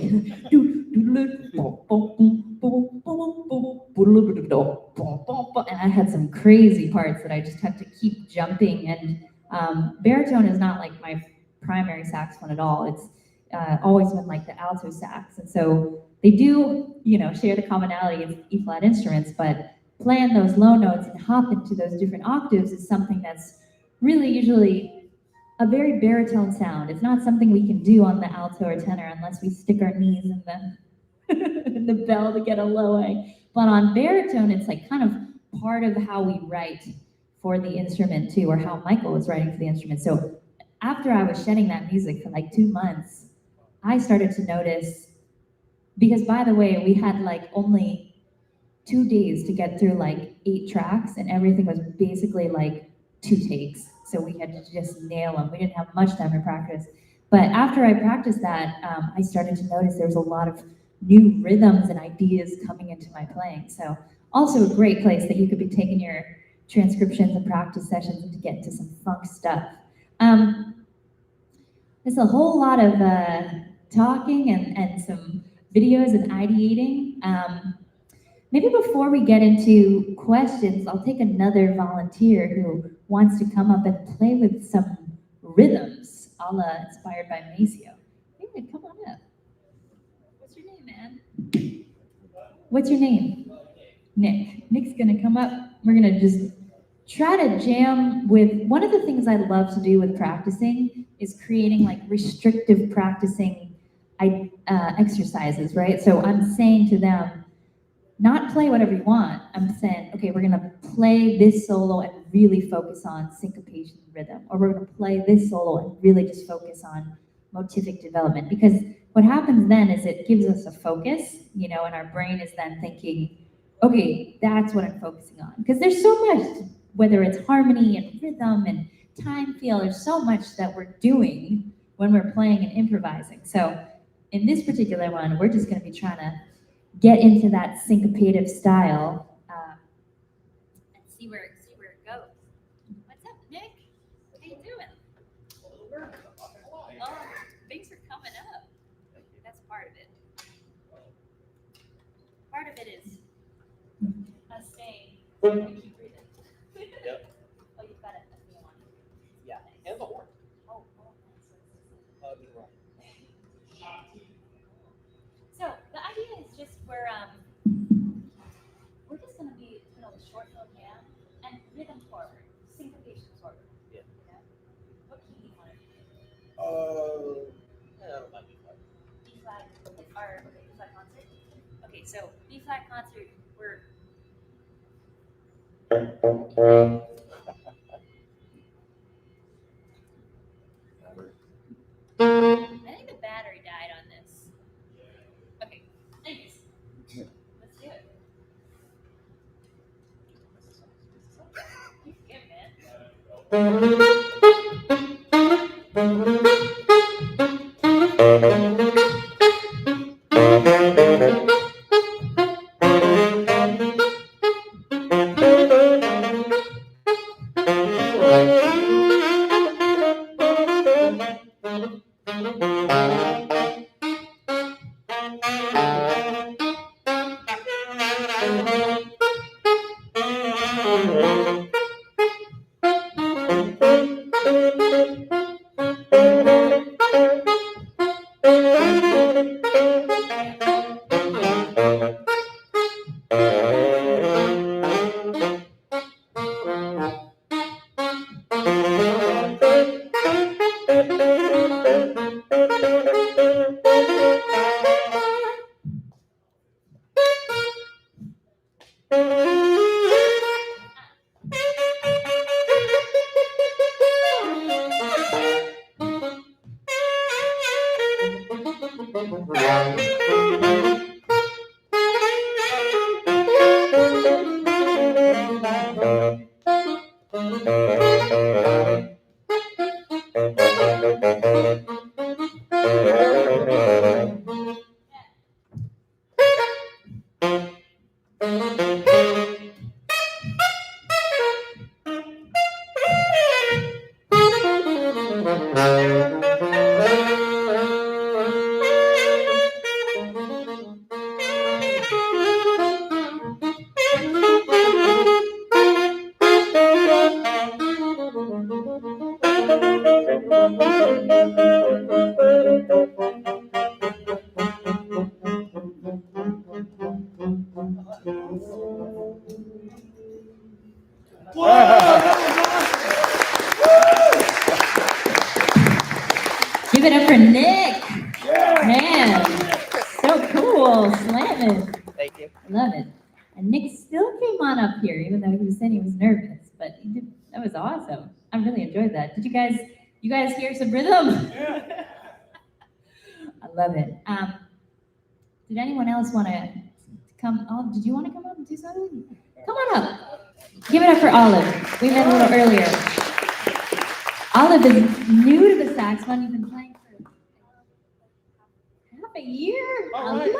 And I had some crazy parts that I just had to keep jumping. And baritone is not like my primary saxophone at all. It's always been like the alto sax. And so they do, you know, share the commonality of E-flat instruments, but playing those low notes and hop into those different octaves is something that's really usually a very baritone sound. It's not something we can do on the alto or tenor unless we stick our knees in the in the bell to get a low A. But on baritone, it's like kind of part of how we write for the instrument too, or how Michael was writing for the instrument. So after I was shedding that music for like 2 months, I started to notice, because by the way, we had like only 2 days to get through like 8 tracks, and everything was basically like 2 takes. So we had to just nail them. We didn't have much time to practice. But after I practiced that, I started to notice there was a lot of new rhythms and ideas coming into my playing. So also a great place that you could be taking your transcriptions and practice sessions and to get into some funk stuff. There's a whole lot of talking and some videos and ideating. Maybe before we get into questions, I'll take another volunteer who wants to come up and play with some rhythms, a la inspired by Maceo. David, come on up. What's your name, man? What's your name? Nick. Nick's gonna come up. We're gonna just try to jam with, one of the things I love to do with practicing is creating like restrictive practicing exercises, right? So I'm saying to them, not play whatever you want. I'm saying, okay, we're gonna play this solo and really focus on syncopation rhythm, or we're gonna play this solo and really just focus on motivic development. Because what happens then is it gives us a focus, you know, and our brain is then thinking, okay, that's what I'm focusing on. Because there's so much, whether it's harmony and rhythm and time feel, there's so much that we're doing when we're playing and improvising. So in this particular one, we're just gonna be trying to get into that syncopative style. And see where it goes. What's up, Nick? How you doing? Oh, thanks for coming up. That's part of it. Part of it is us staying. Keep breathing. Yep. Oh, you've got it. Yeah, and the horn. Oh, To the right. so the idea is just we're just gonna be a short little jam and rhythm forward, syncopation forward. Yeah. You know? What key do you want to be in? Yeah, that might be fun. B flat, or B flat concert. Okay, so B flat concert, we're. I think the battery died on this. Okay, anyways, let's do it. He's good, Give it up for Nick. Man, so cool. Slam it. Thank you. Love it. And Nick still came on up here, even though he was saying he was nervous, but he did, that was awesome. I really enjoyed that. Did you guys hear some rhythm? Yeah. I love it. Did anyone else want to come? Oh, did you want to come up and do something? Come on up. Give it up for Olive. We met a little earlier. Olive is new to the saxophone. You've been playing for half a year. I love it.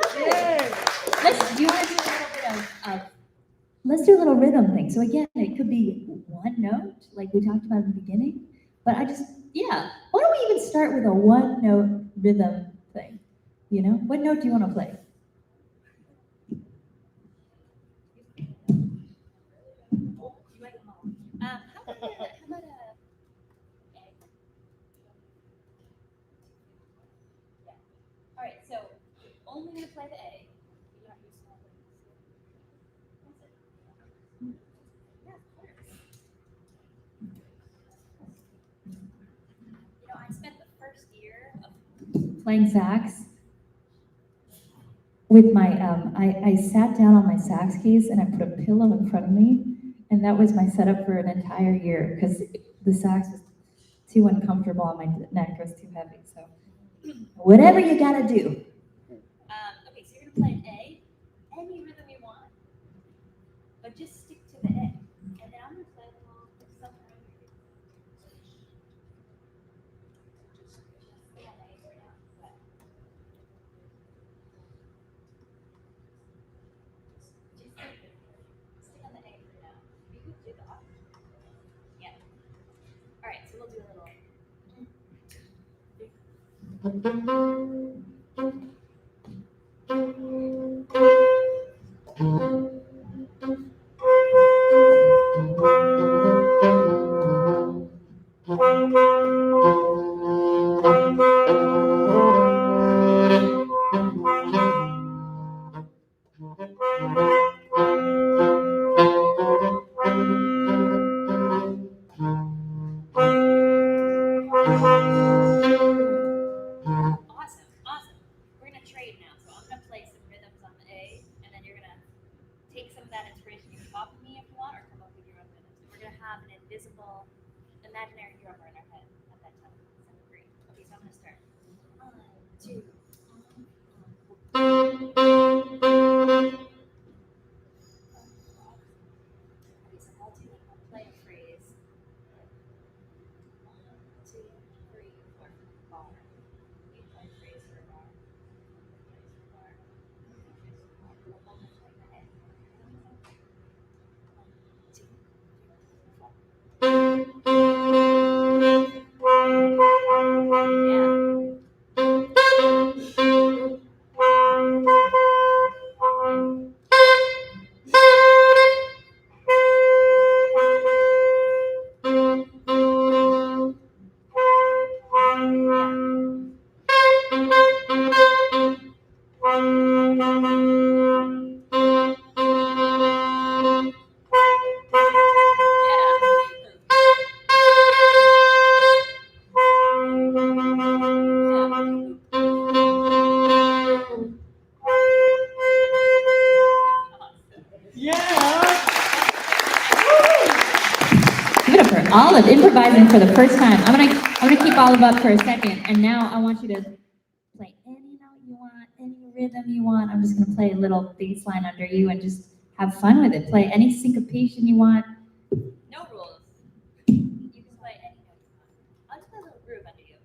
Do you want to do a little bit of let's do a little rhythm thing. So again, it could be one note, like we talked about in the beginning. But why don't we even start with a one note rhythm thing? You know, what note do you want to play? How play the A. You don't use small things. Yeah, of course. You know, I spent the first year of playing sax with my, I sat down on my sax keys and I put a pillow in front of me, and that was my setup for an entire year, because the sax was too uncomfortable on my neck, it was too heavy, so. Whatever you gotta do. okay, so you're gonna play an A, any rhythm you want, but just stick to the A. And then I'm gonna play a little something right here. Yeah, the A's right now. But just stick on the A for now. You could do the octave. Yeah. All right, so we'll do a little. Awesome, awesome. We're gonna trade now. So I'm gonna play some rhythms on the A, and then you're gonna take some of that inspiration you can copy me if you want, or come up with your own rhythms. And we're gonna have an invisible, imaginary drummer in our head at that time. Sounds great. Okay, so I'm gonna start. 1, 2. Okay, so alternate. I'll play a phrase. 1, 2, 3, 4. Bar. You play a phrase for a bar. Give it up for Olive, improvising for the first time. I'm gonna keep Olive up for a second, and now I want you to play any note you want, any rhythm you want. I'm just gonna play a little bass line under you and just have fun with it. Play any syncopation you want. No rules. You can play any note you want. I'll just play a little groove under you.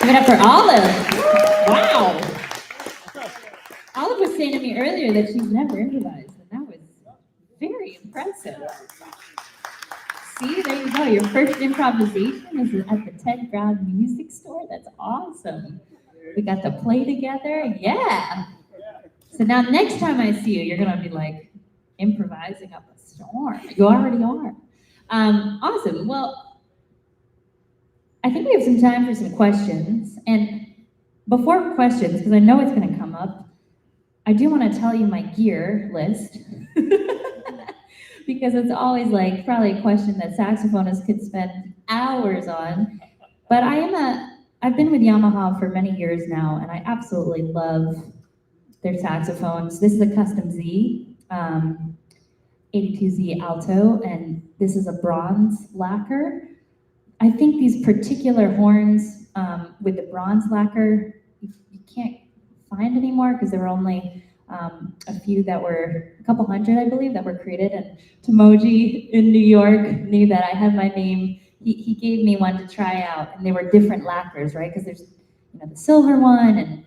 Give it up for Olive. Wow. Olive was saying to me earlier that she's never improvised, and that was very impressive. See, there you go. Your first improvisation is at the Ted Brown Music Store. That's awesome. We got to play together. Yeah. So now next time I see you, you're gonna be like improvising up a storm. You already are. Awesome. Well, I think we have some time for some questions. And before questions, because I know it's gonna come up, I do want to tell you my gear list. Because it's always like probably a question that saxophonists could spend hours on. But I've been with Yamaha for many years now, and I absolutely love their saxophones. This is a custom Z, 82Z alto, and this is a bronze lacquer. I think these particular horns with the bronze lacquer, you can't find anymore because there were only a few that were, a couple hundred, I believe, that were created. And Tomoji in New York knew that I had my name. He gave me one to try out, and they were different lacquers, right? Because there's, the silver one and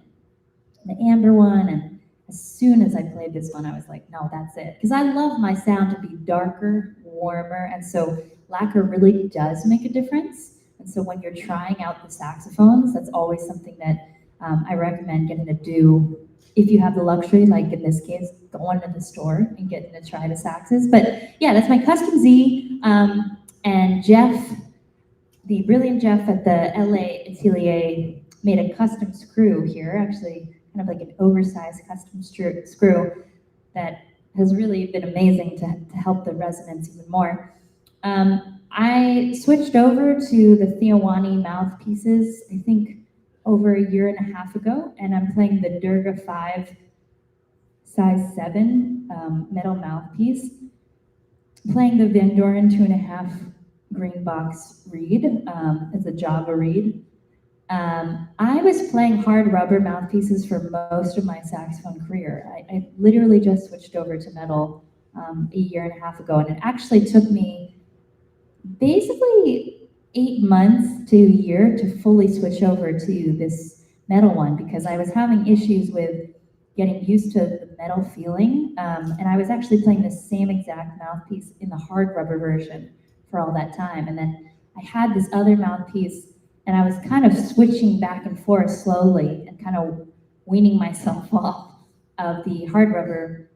the amber one. And as soon as I played this one, I was like, no, that's it. Because I love my sound to be darker, warmer, and so lacquer really does make a difference. And so when you're trying out the saxophones, that's always something that I recommend getting to do if you have the luxury, like in this case, going to the store and getting to try the saxes. But yeah, that's my custom Z. And Jeff, the brilliant Jeff at the LA Atelier, made a custom screw here, actually kind of like an oversized custom screw that has really been amazing to help the resonance even more. I switched over to the Theowani mouthpieces, I think, over a year and a half ago, and I'm playing the Durga 5 size 7 metal mouthpiece, playing the Van Doren 2.5 green box reed. It's a Java reed. I was playing hard rubber mouthpieces for most of my saxophone career. I literally just switched over to metal a year and a half ago, and it actually took me basically 8 months to a year to fully switch over to this metal one, because I was having issues with getting used to the metal feeling. And I was actually playing the same exact mouthpiece in the hard rubber version for all that time. And then I had this other mouthpiece, and I was kind of switching back and forth slowly and kind of weaning myself off of the hard rubber,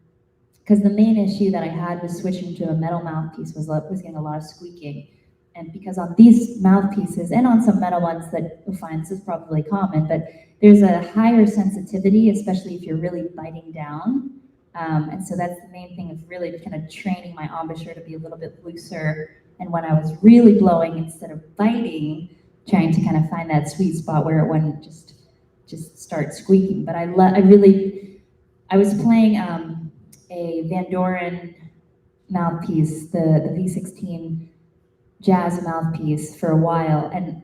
because the main issue that I had with switching to a metal mouthpiece was getting a lot of squeaking. And because on these mouthpieces and on some metal ones that you'll find, this is probably common, but there's a higher sensitivity, especially if you're really biting down. And so that's the main thing, of really kind of training my embouchure to be a little bit looser. And when I was really blowing instead of biting, trying to kind of find that sweet spot where it wouldn't just start squeaking. But I was playing a Van Doren mouthpiece, the V16 jazz mouthpiece for a while, and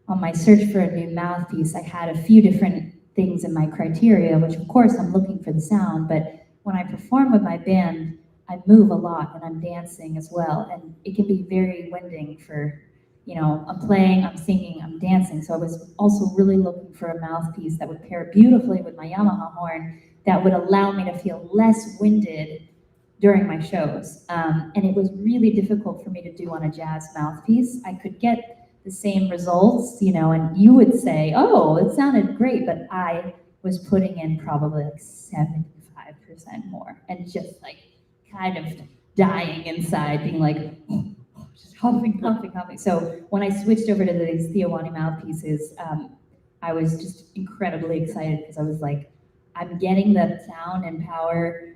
on my search for a new mouthpiece, I had a few different things in my criteria, which of course I'm looking for the sound, but when I perform with my band, I move a lot and I'm dancing as well, and it can be very winding for, I'm playing, I'm singing, I'm dancing. So I was also really looking for a mouthpiece that would pair beautifully with my Yamaha horn that would allow me to feel less winded during my shows. And it was really difficult for me to do on a jazz mouthpiece. I could get the same results, and you would say, oh, it sounded great, but I was putting in probably like 75% more and just like kind of dying inside, being like, just huffing. So when I switched over to these Theowani mouthpieces, I was just incredibly excited, because I was like, I'm getting the sound and power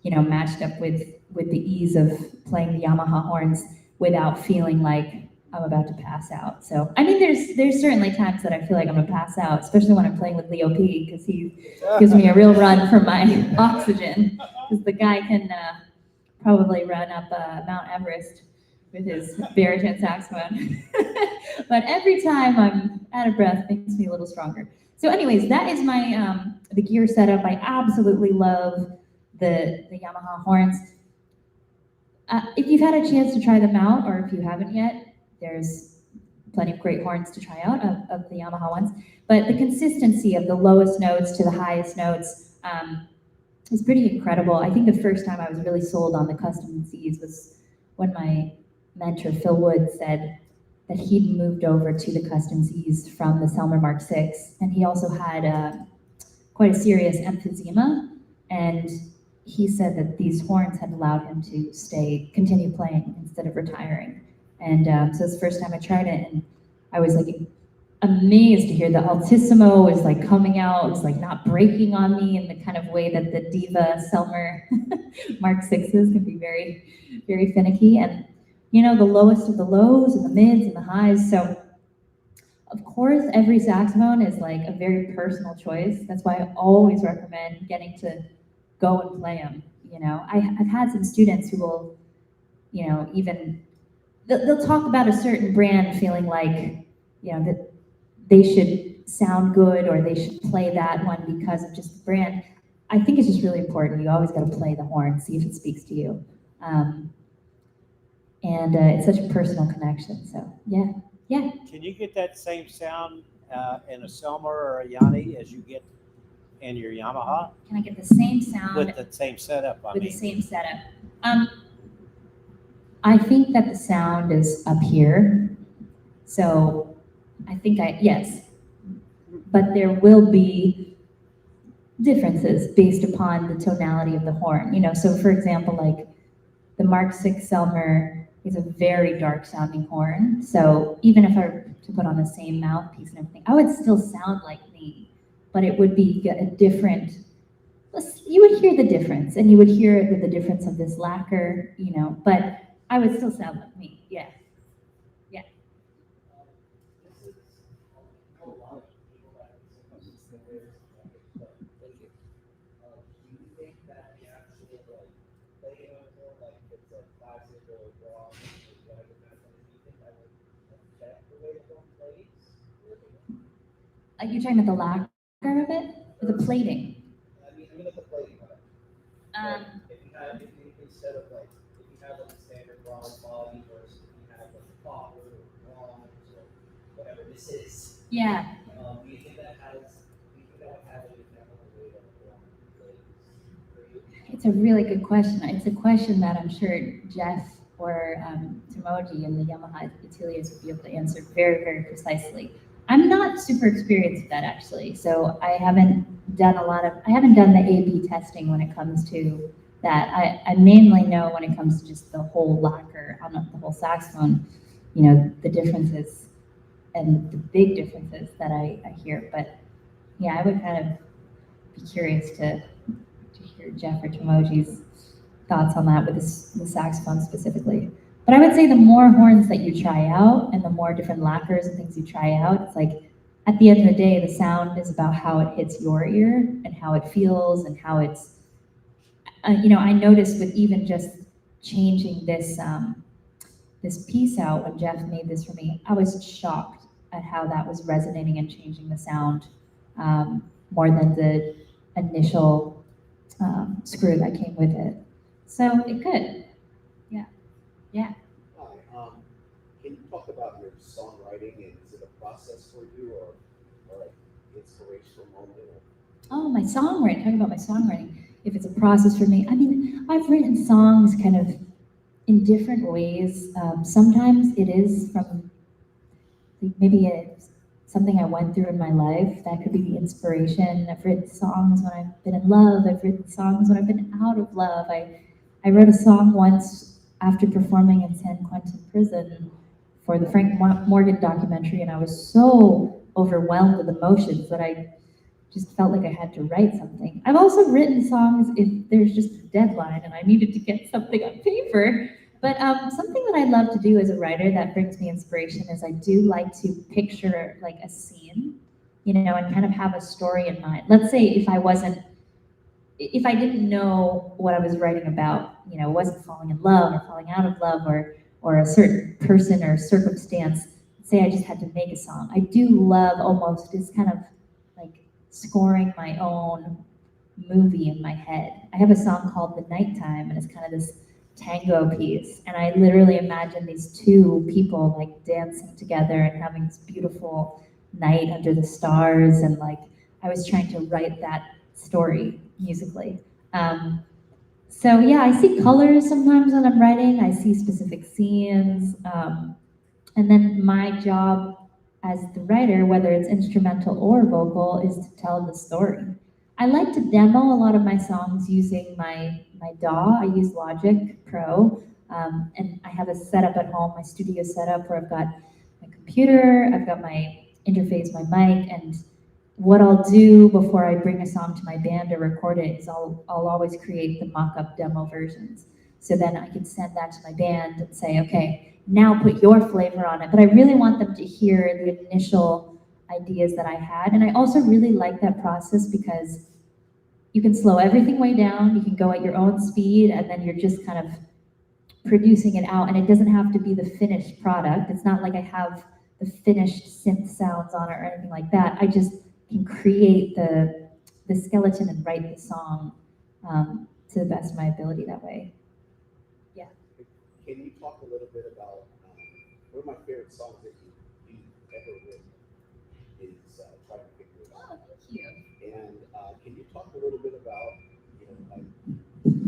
matched up with the ease of playing the Yamaha horns without feeling like I'm about to pass out. So, I mean, there's certainly times that I feel like I'm gonna pass out, especially when I'm playing with Leo P, because he gives me a real run for my oxygen, because the guy can probably run up Mount Everest with his baritone saxophone. But every time I'm out of breath, it makes me a little stronger. So anyways, that is my the gear setup. I absolutely love the Yamaha horns. If you've had a chance to try them out, or if you haven't yet, there's plenty of great horns to try out of the Yamaha ones. But the consistency of the lowest notes to the highest notes is pretty incredible. I think the first time I was really sold on the custom Z's was when my mentor, Phil Wood, said that he'd moved over to the Custom Z's from the Selmer Mark VI, and he also had quite a serious emphysema, and he said that these horns had allowed him to continue playing instead of retiring. And so it's the first time I tried it, and I was like amazed to hear the altissimo was like coming out, it was like not breaking on me in the kind of way that the diva Selmer Mark VIs can be very, very finicky. And you know, the lowest of the lows and the mids and the highs. So of course, every saxophone is like a very personal choice. That's why I always recommend getting to go and play them. You know, I've had some students who will, you know, even they'll talk about a certain brand feeling like, you know, that they should sound good or they should play that one because of just the brand. I think it's just really important. You always got to play the horn, see if it speaks to you. And it's such a personal connection. So yeah. Can you get that same sound in a Selmer or a Yanni as you get in your Yamaha Can I get the same sound with the same setup? I with mean, the same setup? I think that the sound is up here. So I think yes. But there will be differences based upon the tonality of the horn. You know, so for example, like the Mark VI Selmer is a very dark sounding horn. So even if I were to put on the same mouthpiece and everything, I would still sound like me, but it would be a different, you would hear the difference, and you would hear it with the difference of this lacquer, you know, but I would still sound like me, yeah. This is a lot of people that sometimes singers, do you think that the actual like playing on it, like if it's a classic or rock or whatever kind of thing, do you think that would affect the way the one plays? Are you talking about the lacquer of it, or the plating? I mean at the plating part. If you instead of like if you have like a standard bronze body versus if you have like copper or bronze or whatever this is. Yeah. Do you think that would have an effect on the way that the one plays for you? It's a really good question. It's a question that I'm sure Jeff or Timoji and the Yamaha Ateliers would be able to answer very, very precisely. I'm not super experienced with that actually, so I haven't done the A/B testing when it comes to that. I mainly know when it comes to just the whole lacquer on the whole saxophone, you know, the differences and the big differences that I hear. But yeah, I would kind of be curious to hear Jeff or Timoji's thoughts on that with the saxophone specifically. But I would say the more horns that you try out and the more different lacquers and things you try out, it's like at the end of the day, the sound is about how it hits your ear and how it feels and how it's, you know, I noticed with even just changing this piece out when Jeff made this for me, I was shocked at how that was resonating and changing the sound more than the initial screw that came with it. So it could, yeah. Hi, can you talk about your songwriting and is it a process for you or like inspirational moment? Oh, my songwriting, talking about my songwriting, if it's a process for me. I mean, I've written songs kind of in different ways. Sometimes it is from maybe something I went through in my life. That could be the inspiration. I've written songs when I've been in love. I've written songs when I've been out of love. I wrote a song once after performing in San Quentin prison for the Frank Morgan documentary, and I was so overwhelmed with emotions that I just felt like I had to write something. I've also written songs if there's just a deadline and I needed to get something on paper. But something that I love to do as a writer that brings me inspiration is I do like to picture like a scene, you know, and kind of have a story in mind. Let's say if I didn't know what I was writing about, you know, wasn't falling in love or falling out of love or a certain person or circumstance, say I just had to make a song. I do love almost, it's kind of like scoring my own movie in my head. I have a song called The Nighttime, and it's kind of this tango piece, and I literally imagine these two people like dancing together and having this beautiful night under the stars, and like I was trying to write that story musically. So yeah, I see colors sometimes when I'm writing. I see specific scenes, and then my job as the writer, whether it's instrumental or vocal, is to tell the story. I like to demo a lot of my songs using my DAW. I use Logic Pro, and I have a setup at home, my studio setup, where I've got my computer, I've got my interface, my mic, and what I'll do before I bring a song to my band or record it is I'll always create the mock-up demo versions. So then I can send that to my band and say, okay, now put your flavor on it. But I really want them to hear the initial ideas that I had. And I also really like that process because you can slow everything way down, you can go at your own speed, and then you're just kind of producing it out. And it doesn't have to be the finished product. It's not like I have the finished synth sounds on it or anything like that. I just can create the skeleton and write the song to the best of my ability that way. Can you talk a little bit about one of my favorite songs that you've ever written is Trying to Figure It Out. Oh, thank you. And can you talk a little bit about, you know,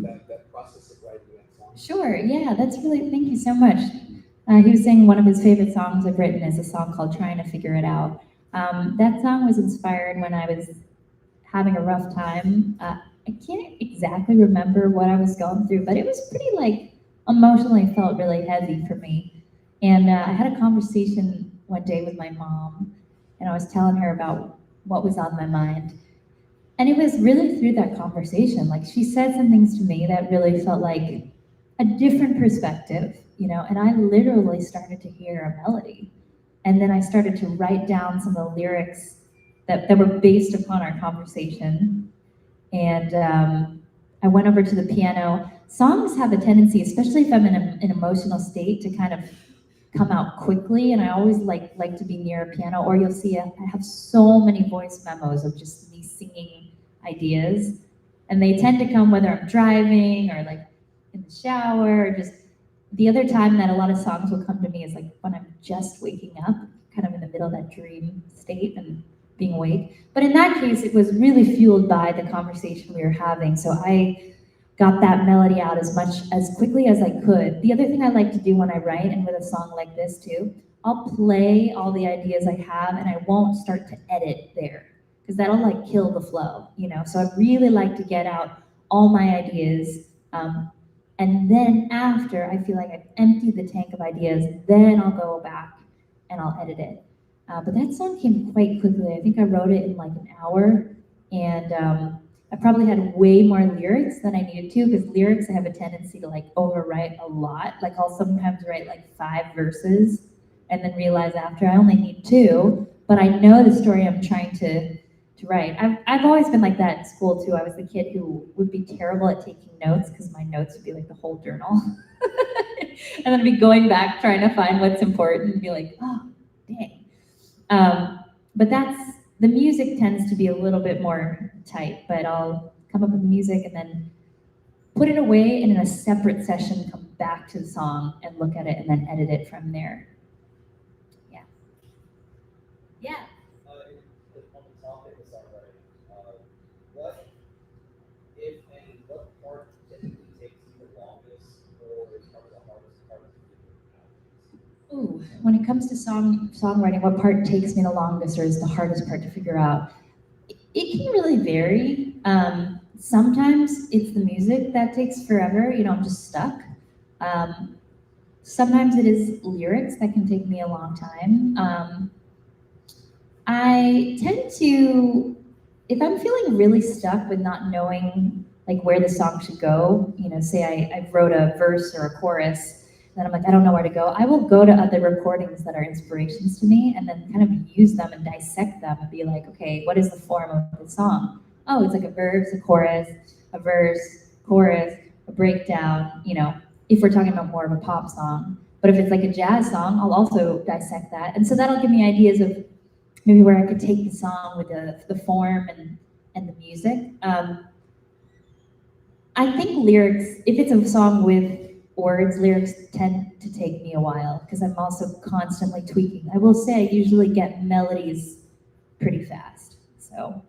like that process of writing that song? Sure, yeah, that's really, thank you so much. He was saying one of his favorite songs I've written is a song called Trying to Figure It Out. That song was inspired when I was having a rough time. I can't exactly remember what I was going through, but it was pretty like emotionally felt really heavy for me. And I had a conversation one day with my mom, and I was telling her about what was on my mind. And it was really through that conversation. Like she said some things to me that really felt like a different perspective, you know, and I literally started to hear a melody. And then I started to write down some of the lyrics that were based upon our conversation. And I went over to the piano. Songs have a tendency, especially if I'm in an emotional state, to kind of come out quickly. And I always like to be near a piano, or you'll see I have so many voice memos of just me singing ideas. And they tend to come whether I'm driving or like in the shower, or just the other time that a lot of songs will come to me is like when I'm just waking up, kind of in the middle of that dream state and being awake. But in that case, it was really fueled by the conversation we were having. So I got that melody out as quickly as I could. The other thing I like to do when I write, and with a song like this too, I'll play all the ideas I have and I won't start to edit there, because that'll like kill the flow, you know? So I really like to get out all my ideas. And then after I feel like I've emptied the tank of ideas, then I'll go back and I'll edit it. But that song came quite quickly. I think I wrote it in like an hour, and I probably had way more lyrics than I needed to, because lyrics I have a tendency to like overwrite a lot. Like I'll sometimes write like 5 verses and then realize after I only need 2, but I know the story I'm trying to write. I've always been like that in school too. I was the kid who would be terrible at taking notes, because my notes would be like the whole journal. And then I'd be going back trying to find what's important and be like, oh, dang. But the music tends to be a little bit more tight, but I'll come up with music and then put it away, and in a separate session, come back to the song and look at it and then edit it from there. Yeah. Yeah. On the topic of songwriting, what, if any, what part typically takes you the longest, or is probably the hardest part to figure out? Ooh, when it comes to songwriting, what part takes me the longest or is the hardest part to figure out? It can really vary. Sometimes it's the music that takes forever. You know, I'm just stuck. Sometimes it is lyrics that can take me a long time. I tend to, if I'm feeling really stuck with not knowing like where the song should go, you know, say I wrote a verse or a chorus, then I'm like, I don't know where to go. I will go to other recordings that are inspirations to me and then kind of use them and dissect them and be like, okay, what is the form of the song? Oh, it's like a verse, a chorus, a verse, chorus, a breakdown, you know, if we're talking about more of a pop song. But if it's like a jazz song, I'll also dissect that. And so that'll give me ideas of maybe where I could take the song with the form and the music. I think lyrics, if it's a song with words, lyrics tend to take me a while, because I'm also constantly tweaking. I will say I usually get melodies pretty fast. So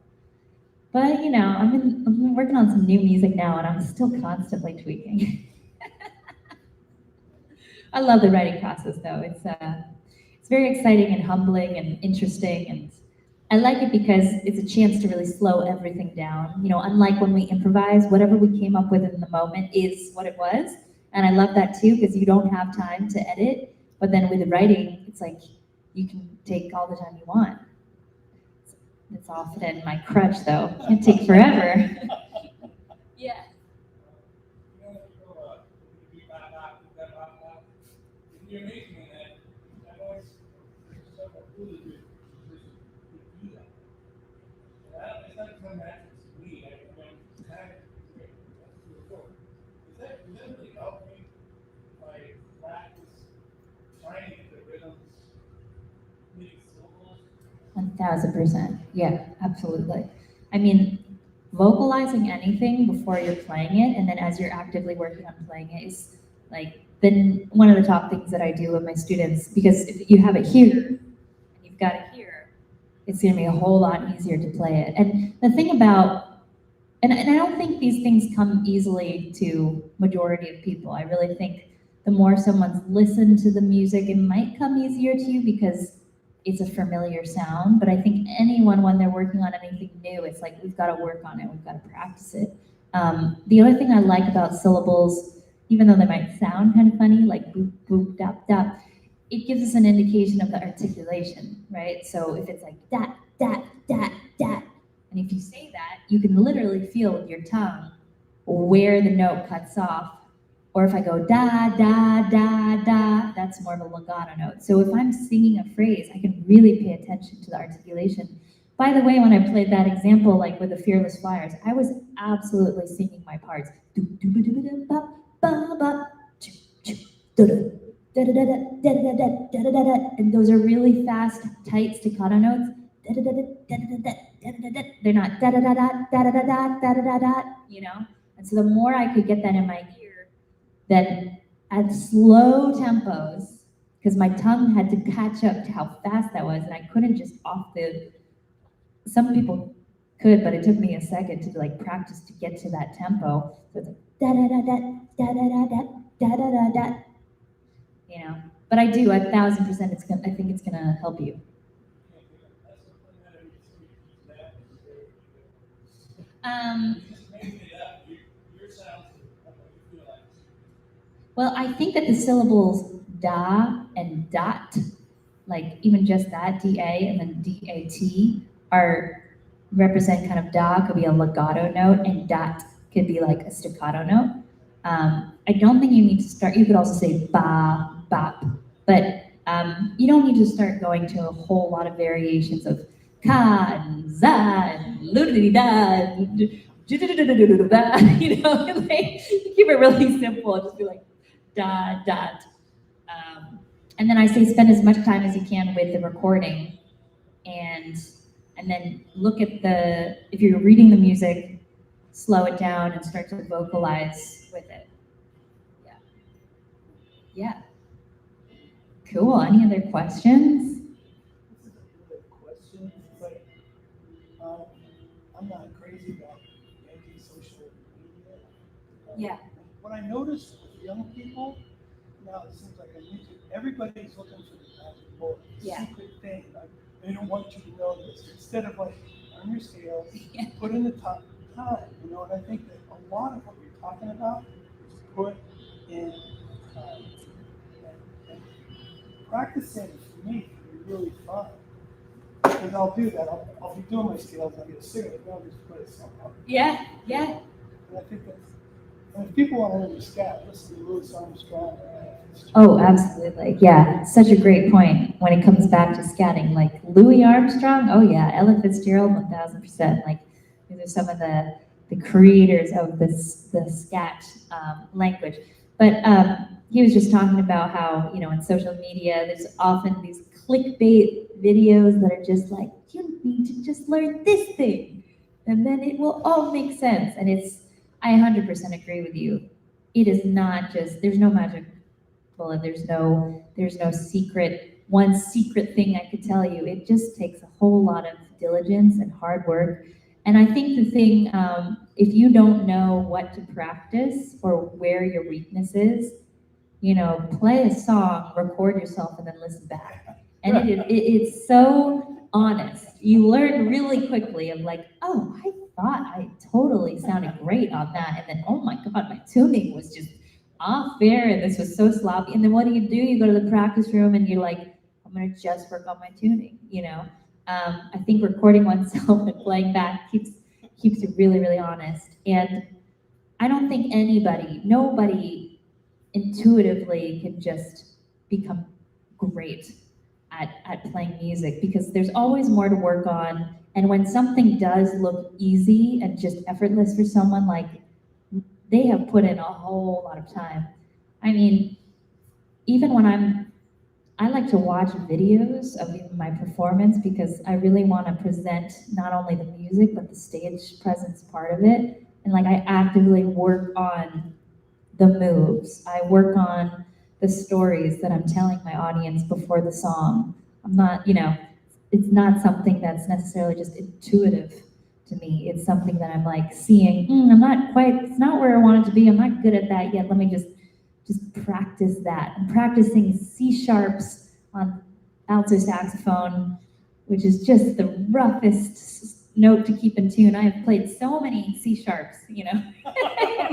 But, you know, I've been working on some new music now and I'm still constantly tweaking. I love the writing process though. It's very exciting and humbling and interesting, and I like it because it's a chance to really slow everything down. You know, unlike when we improvise, whatever we came up with in the moment is what it was. And I love that too because you don't have time to edit. But then with the writing, it's like you can take all the time you want. It's often my crutch though. Can't take forever. Yeah. You're making that. I've always several really good musicians who do that. It's not come natural to me. I mean, that's really cool. Does that really help me by practice trying to get the rhythms, hitting syllables? 1000%. Yeah, absolutely. I mean, vocalizing anything before you're playing it, and then as you're actively working on playing it is like been one of the top things that I do with my students, because if you have it here and you've got it here, it's gonna be a whole lot easier to play it. And the thing about, and I don't think these things come easily to majority of people. I really think the more someone's listened to the music, it might come easier to you because it's a familiar sound. But I think anyone, when they're working on anything new, it's like we've got to work on it, we've got to practice it. The other thing I like about syllables, even though they might sound kind of funny, like boop, boop, dap, dap, it gives us an indication of the articulation, right? So if it's like dat, dat, dat, dat, and if you say that, you can literally feel with your tongue where the note cuts off. Or if I go da, da, da, da, that's more of a legato note. So if I'm singing a phrase, I can really pay attention to the articulation. By the way, when I played that example, like with the Fearless Flyers, I was absolutely singing my parts. And those are really fast, tight staccato notes. They're not da da da da da da da da da da, you know? And so the more I could get that in my ear, then at slow tempos, because my tongue had to catch up to how fast that was, and I couldn't just off the, some people could, but it took me a second to like practice to get to that tempo. So it's like da da da da da da da da da da da, you know. But I do 1000%. It's gonna. I think it's gonna help you. Well, I think that the syllables da and dot, like even just that, da and then dat, are represent kind of da could be a legato note and dot could be like a staccato note. I don't think you need to start, you could also say ba, bop, but you don't need to start going to a whole lot of variations of ka and za and da, you know, like, keep it really simple, just be like da, dot. And then I say spend as much time as you can with the recording, and then look at the, if you're reading the music, slow it down and start to vocalize with it. Yeah. Yeah. Cool. Any other questions? This is a good question. It's like, I'm not crazy about anti-social media. Yeah. What I notice with young people, now it seems like on YouTube, everybody's looking for the magic bullet, the Yeah. secret thing. Like, they don't want you to know this. Instead of like, on your scale, put in the top time, you know, and I think that a lot of what you're talking about is put in time. And practicing for me can be really fun. Because I'll do that. I'll be doing my scales, I'll get a cigarette, and I'll just put it somewhere. Yeah. Yeah. And I think that's, and if people want to learn to scat, listen to Louis Armstrong. Oh, absolutely. Yeah. Such a great point when it comes back to scatting. Like Louis Armstrong, oh yeah, Ella Fitzgerald, 1000%. Like these are some of the creators of the scat language. But he was just talking about how, you know, in social media, there's often these clickbait videos that are just like, you need to just learn this thing, and then it will all make sense. And it's, I 100% agree with you. It is not just, there's no magic bullet, there's no one secret thing I could tell you. It just takes a whole lot of diligence and hard work And I think the thing, if you don't know what to practice or where your weakness is, play a song, record yourself, and then listen back. And it's so honest. You learn really quickly of like, oh, I thought I totally sounded great on that. And then, oh my God, my tuning was just off there and this was so sloppy. And then what do? You go to the practice room and you're like, I'm going to just work on my tuning, I think recording oneself and playing back keeps it really, really honest. And I don't think nobody intuitively can just become great at playing music because there's always more to work on. And when something does look easy and just effortless for someone, like they have put in a whole lot of time. I mean, even when I like to watch videos of even my performance because I really want to present not only the music, but the stage presence part of it. And like I actively work on the moves. I work on the stories that I'm telling my audience before the song. I'm not, it's not something that's necessarily just intuitive to me. It's something that I'm like seeing, it's not where I want it to be. I'm not good at that yet. Let me just practice that. I'm practicing C sharps on alto saxophone, which is just the roughest note to keep in tune. I have played so many C sharps, in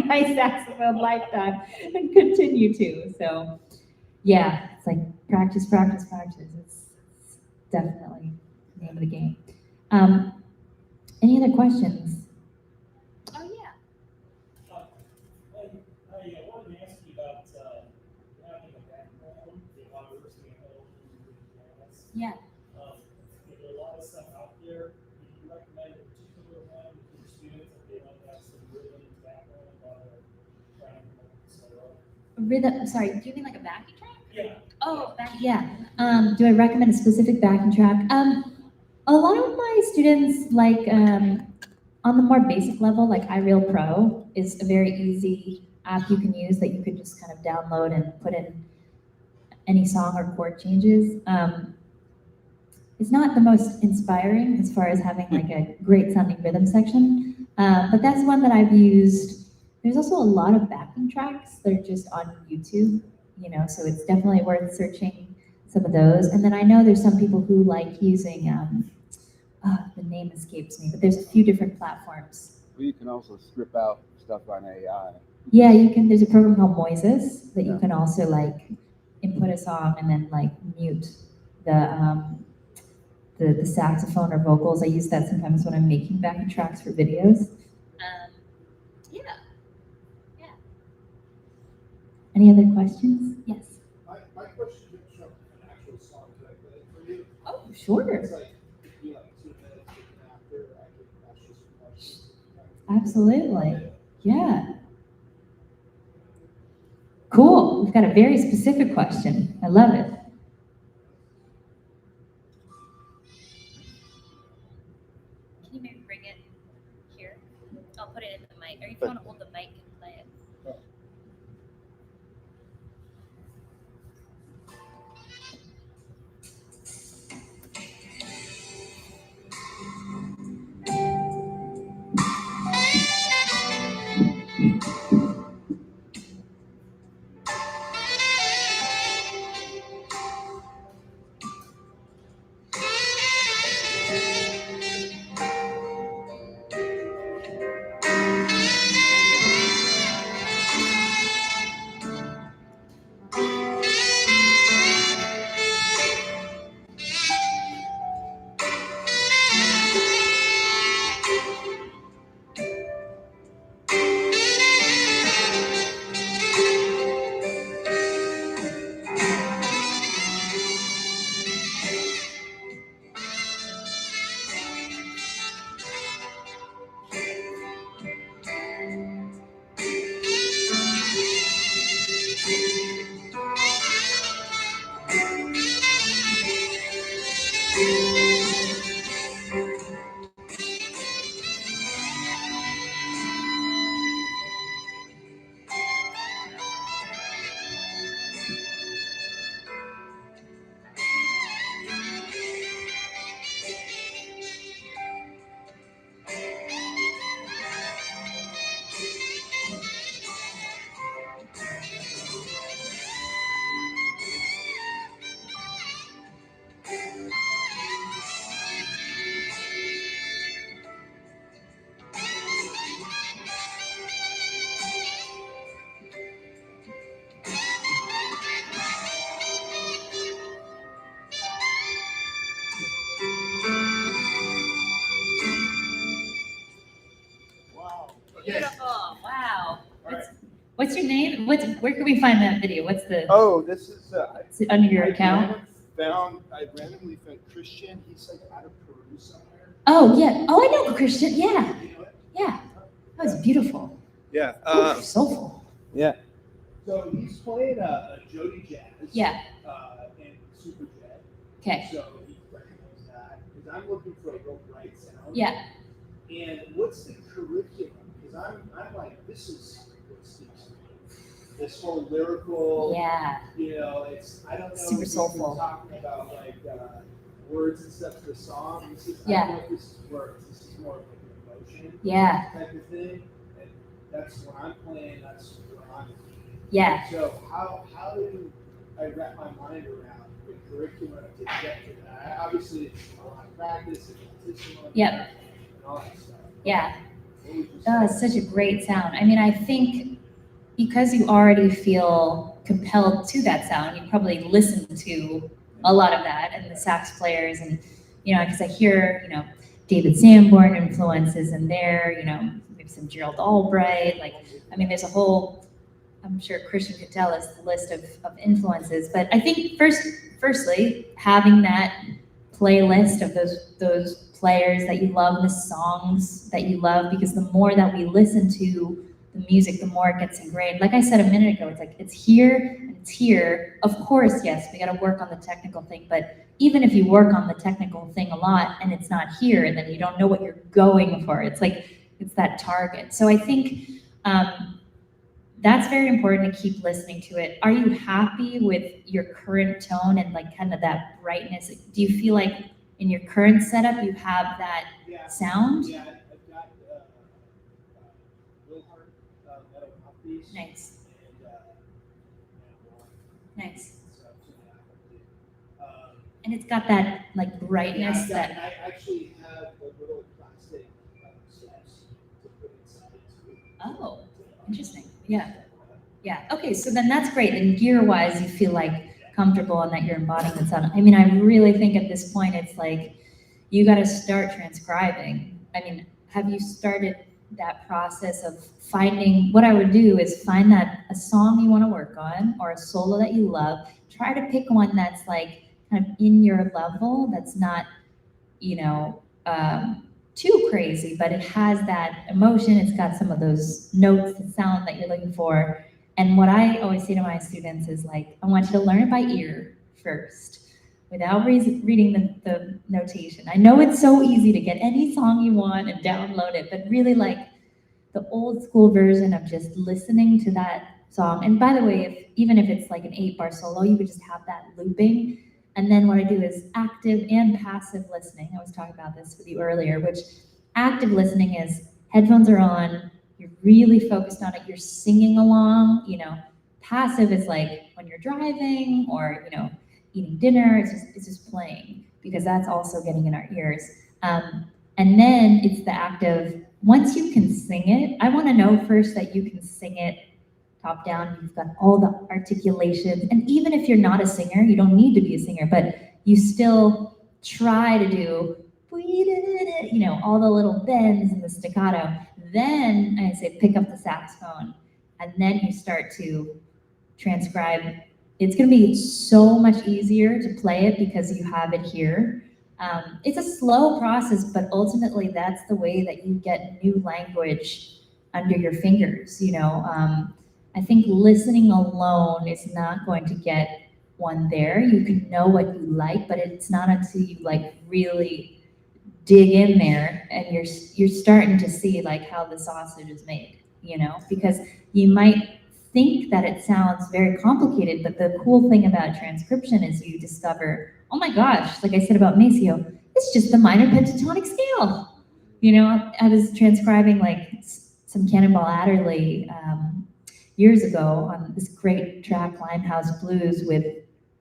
my saxophone lifetime and continue to. So yeah, it's like practice, practice, practice. It's definitely the name of the game. Any other questions? Oh, yeah. I wanted to ask you about having a background in university and jazz. Yeah. There are a lot of stuff out there. Do you recommend a particular one for your students if they don't have some rhythm background while they're trying to solo? Rhythm, sorry, do you mean like a backing track? Yeah. Oh, yeah. Do I recommend a specific backing track? A lot of my students like on the more basic level, like iReal Pro is a very easy app you can use that you could just kind of download and put in any song or chord changes. It's not the most inspiring as far as having like a great sounding rhythm section, but that's one that I've used. There's also a lot of backing tracks that are just on YouTube, so it's definitely worth searching some of those. And then I know there's some people who like using, the name escapes me, but there's a few different platforms. Well, you can also strip out stuff on AI. Yeah, there's a program called Moises that you can also like input a song and then like mute the saxophone or vocals. I use that sometimes when I'm making backing tracks for videos. Yeah. Any other questions? Yes. My question is from an actual song that I played for you. Oh, sure. It's like, it'd be like 2 minutes, and after I could ask you some questions. Absolutely. Yeah. Cool. We've got a very specific question. I love it. Can you maybe bring it here? I'll put it in the mic. Or if you want to hold the mic and play it. your name? Where can we find that video? What's the? Oh, this is Is it under your account? I randomly found Christian. He's like out of Peru somewhere. Oh yeah. Oh, I know Christian. Yeah, You know it? yeah. That was beautiful. Yeah. Ooh, soulful. Yeah. So he's playing a Jody Jazz. Yeah. And Super Jet. Okay. So he recognizes that because I'm looking for a real bright sound. Yeah. And what's the curriculum? Because I'm like, this is what speaks to me. This whole lyrical. Yeah. You know, I don't know. Super if soulful. you're talking about like words and stuff to the song. This is, Yeah. I don't know if this is words. This is more of like an emotion. Yeah. Type of thing. And that's when I'm playing. That's what I'm. Yeah. So how do I wrap my mind around the curriculum to get to that? Obviously, it's a lot of practice and repetition. Yep. And all that stuff. Yeah. What would you Oh, it's say? such a great sound. I mean, I think because you already feel compelled to that sound, you probably listen to a lot of that and the sax players and, because I hear, David Sanborn influences in there, maybe some Gerald Albright. Like, I mean, there's a whole, I'm sure Christian could tell us the list of influences. But I think firstly, having that playlist of those players that you love, the songs that you love, because the more that we listen to the music, the more it gets ingrained. Like I said a minute ago, it's like it's here and it's here. Of course, yes, we got to work on the technical thing, but even if you work on the technical thing a lot and it's not here, and then you don't know what you're going for, it's like it's that target. So I think that's very important to keep listening to it. Are you happy with your current tone and like kind of that brightness? Do you feel like in your current setup you have that sound? Yeah, I've got Will Hart metal mouthpiece. Nice. And Nice. so, And it's got that like brightness yeah, that. I actually have a little plastic steps to put inside too. Oh, interesting. Yeah. Yeah. Okay. So then that's great. And gear wise, you feel like comfortable and that you're embodying the sound. I mean, I really think at this point, it's like, you got to start transcribing. I mean, have you started that process of finding, what I would do is find that a song you want to work on or a solo that you love, try to pick one that's like kind of in your level, that's not, too crazy, but it has that emotion. It's got some of those notes, the sound that you're looking for. And what I always say to my students is like, I want you to learn it by ear first, without reading the notation. I know it's so easy to get any song you want and download it, but really like the old school version of just listening to that song. And by the way, even if it's like an 8-bar solo, you could just have that looping. And then what I do is active and passive listening. I was talking about this with you earlier, which active listening is headphones are on, you're really focused on it, you're singing along, Passive is like when you're driving or, eating dinner, it's just playing, because that's also getting in our ears. And then it's the active, once you can sing it, I want to know first that you can sing it top down, you've got all the articulations. And even if you're not a singer, you don't need to be a singer, but you still try to do, all the little bends and the staccato. Then I say pick up the saxophone, and then you start to transcribe. It's going to be so much easier to play it because you have it here. It's a slow process, but ultimately that's the way that you get new language under your fingers. I think listening alone is not going to get one there. You can know what you like, but it's not until you like really dig in there and you're starting to see like how the sausage is made, because you might think that it sounds very complicated, but the cool thing about transcription is you discover, oh my gosh, like I said about Maceo, it's just the minor pentatonic scale. I was transcribing like some Cannonball Adderley years ago on this great track, Limehouse Blues with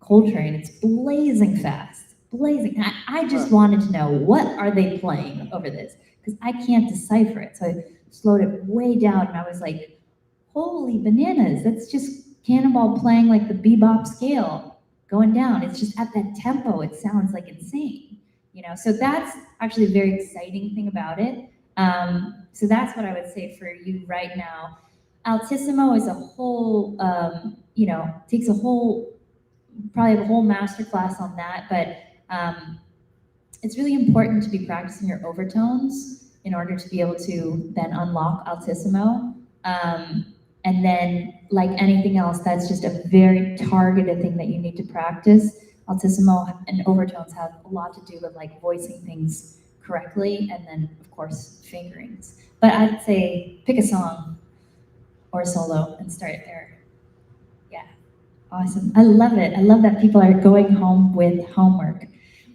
Coltrane. It's blazing fast, blazing. I just wanted to know, what are they playing over this? Because I can't decipher it. So I slowed it way down and I was like, holy bananas, that's just Cannonball playing like the bebop scale going down. It's just at that tempo, it sounds like insane, So that's actually a very exciting thing about it. So that's what I would say for you right now. Altissimo is a whole, takes a whole, probably a whole master class on that, but it's really important to be practicing your overtones in order to be able to then unlock altissimo. And then, like anything else, that's just a very targeted thing that you need to practice. Altissimo and overtones have a lot to do with like voicing things correctly, and then of course fingerings. But I'd say pick a song or a solo and start there. Yeah, awesome. I love it. I love that people are going home with homework.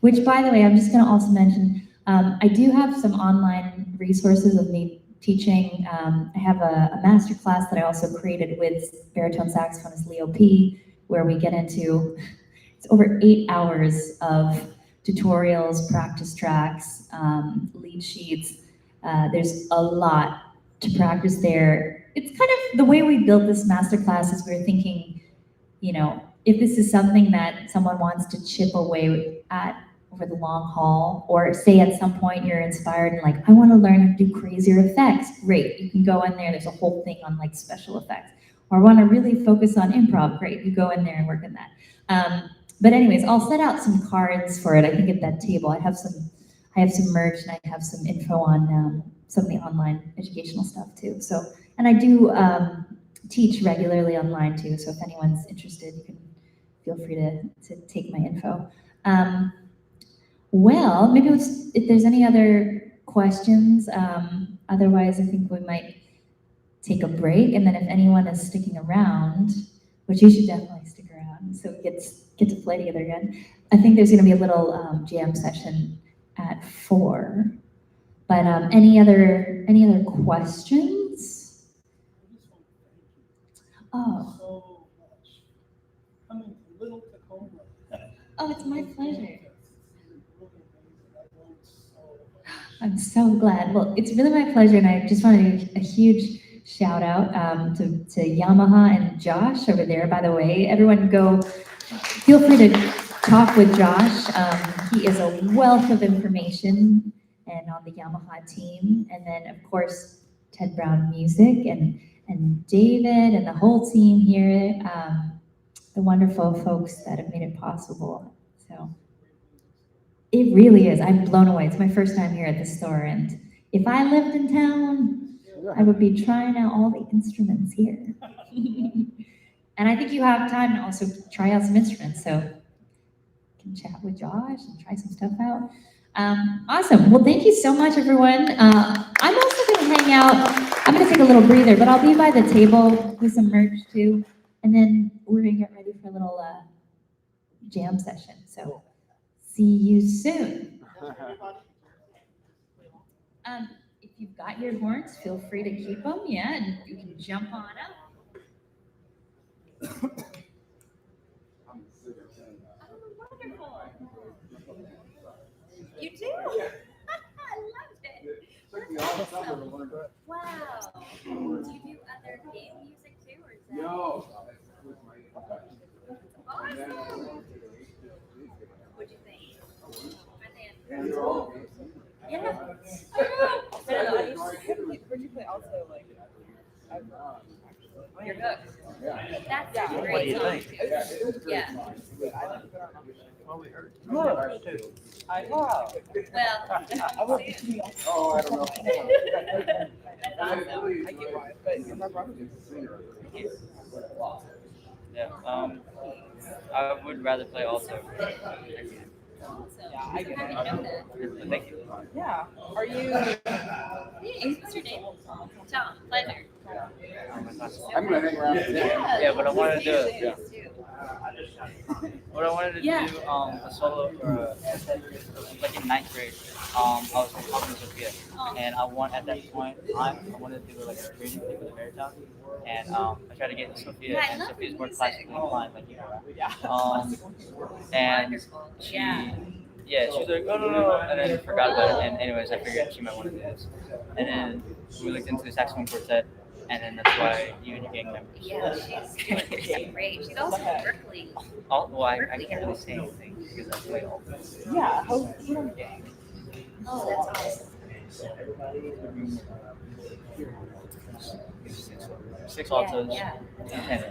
Which, by the way, I'm just going to also mention, I do have some online resources of me teaching. I have a master class that I also created with baritone saxophonist Leo P, where we get into, it's over 8 hours of tutorials, practice tracks, lead sheets. There's a lot to practice there. It's kind of the way we built this master class is we were thinking, if this is something that someone wants to chip away at over the long haul, or say at some point you're inspired and like, I want to learn how to do crazier effects, great, you can go in there, there's a whole thing on like special effects. Or I want to really focus on improv, great, you go in there and work on that. But anyways, I'll set out some cards for it, I think at that table. I have some merch and I have some info on some of the online educational stuff too. So, and I do teach regularly online too, so if anyone's interested, you can feel free to take my info. Well, maybe if there's any other questions, otherwise I think we might take a break, and then if anyone is sticking around, which you should definitely stick around, so we get to play together again. I think there's going to be a little jam session at 4. But any other questions? Oh. So much. Coming to Little Tacoma. Oh, it's my pleasure. I learned so much. I'm so glad. Well, it's really my pleasure, and I just want to give a huge shout out to Yamaha and Josh over there. By the way, everyone feel free to talk with Josh. He is a wealth of information, and on the Yamaha team. And then, of course, Ted Brown Music and David and the whole team here, the wonderful folks that have made it possible. So it really is. I'm blown away. It's my first time here at the store, and if I lived in town, I would be trying out all the instruments here. And I think you have time to also try out some instruments, so you can chat with Josh and try some stuff out. Awesome. Well, thank you so much, everyone. I'm also going to hang out. I'm going to take a little breather, but I'll be by the table with some merch too, and then we're going to get ready for a little jam session. So see you soon. If you've got your horns, feel free to keep them, yeah, and you can jump on up. Oh, wonderful. You do? I loved it. Took me all summer to learn that. Wow. Do you do other game music too, or is that? No. Awesome. What'd you think? Are they And you're all. Yeah. Where'd you play also like? Your book. That's a What do great you song think? too. Yeah. Well, we heard. Well, Well, I want to be Oh, I don't know. that's awesome. I get why, but you're not wrong. Yeah, I would rather play also. Yeah, I get How it. do you know that? Thank you. Yeah. Are you? Hey, what's your name? Tom. Pleasure. I'm gonna hang around. Yeah, but I wanted to do Yeah. what I wanted to Yeah. do a solo for like in 9th grade. I was talking to Sophia, and I at that point I wanted to do like a creative thing with the baritone, and I tried to get into Sophia, Yeah, I and love Sophia's more music. classically inclined, like you know. Yeah. And Wonderful. she, Yeah. yeah, she was like, oh no, and then forgot about it. And anyways, I figured she might want to do this. And then we looked into the saxophone quartet, and then that's why you and your gang members. Yeah, she's doing great. She's also in Berkeley. Well, I can't really say anything because I play all this. Yeah. Hope you don't gang. Oh, that's awesome. six altos, Yeah, two tenors.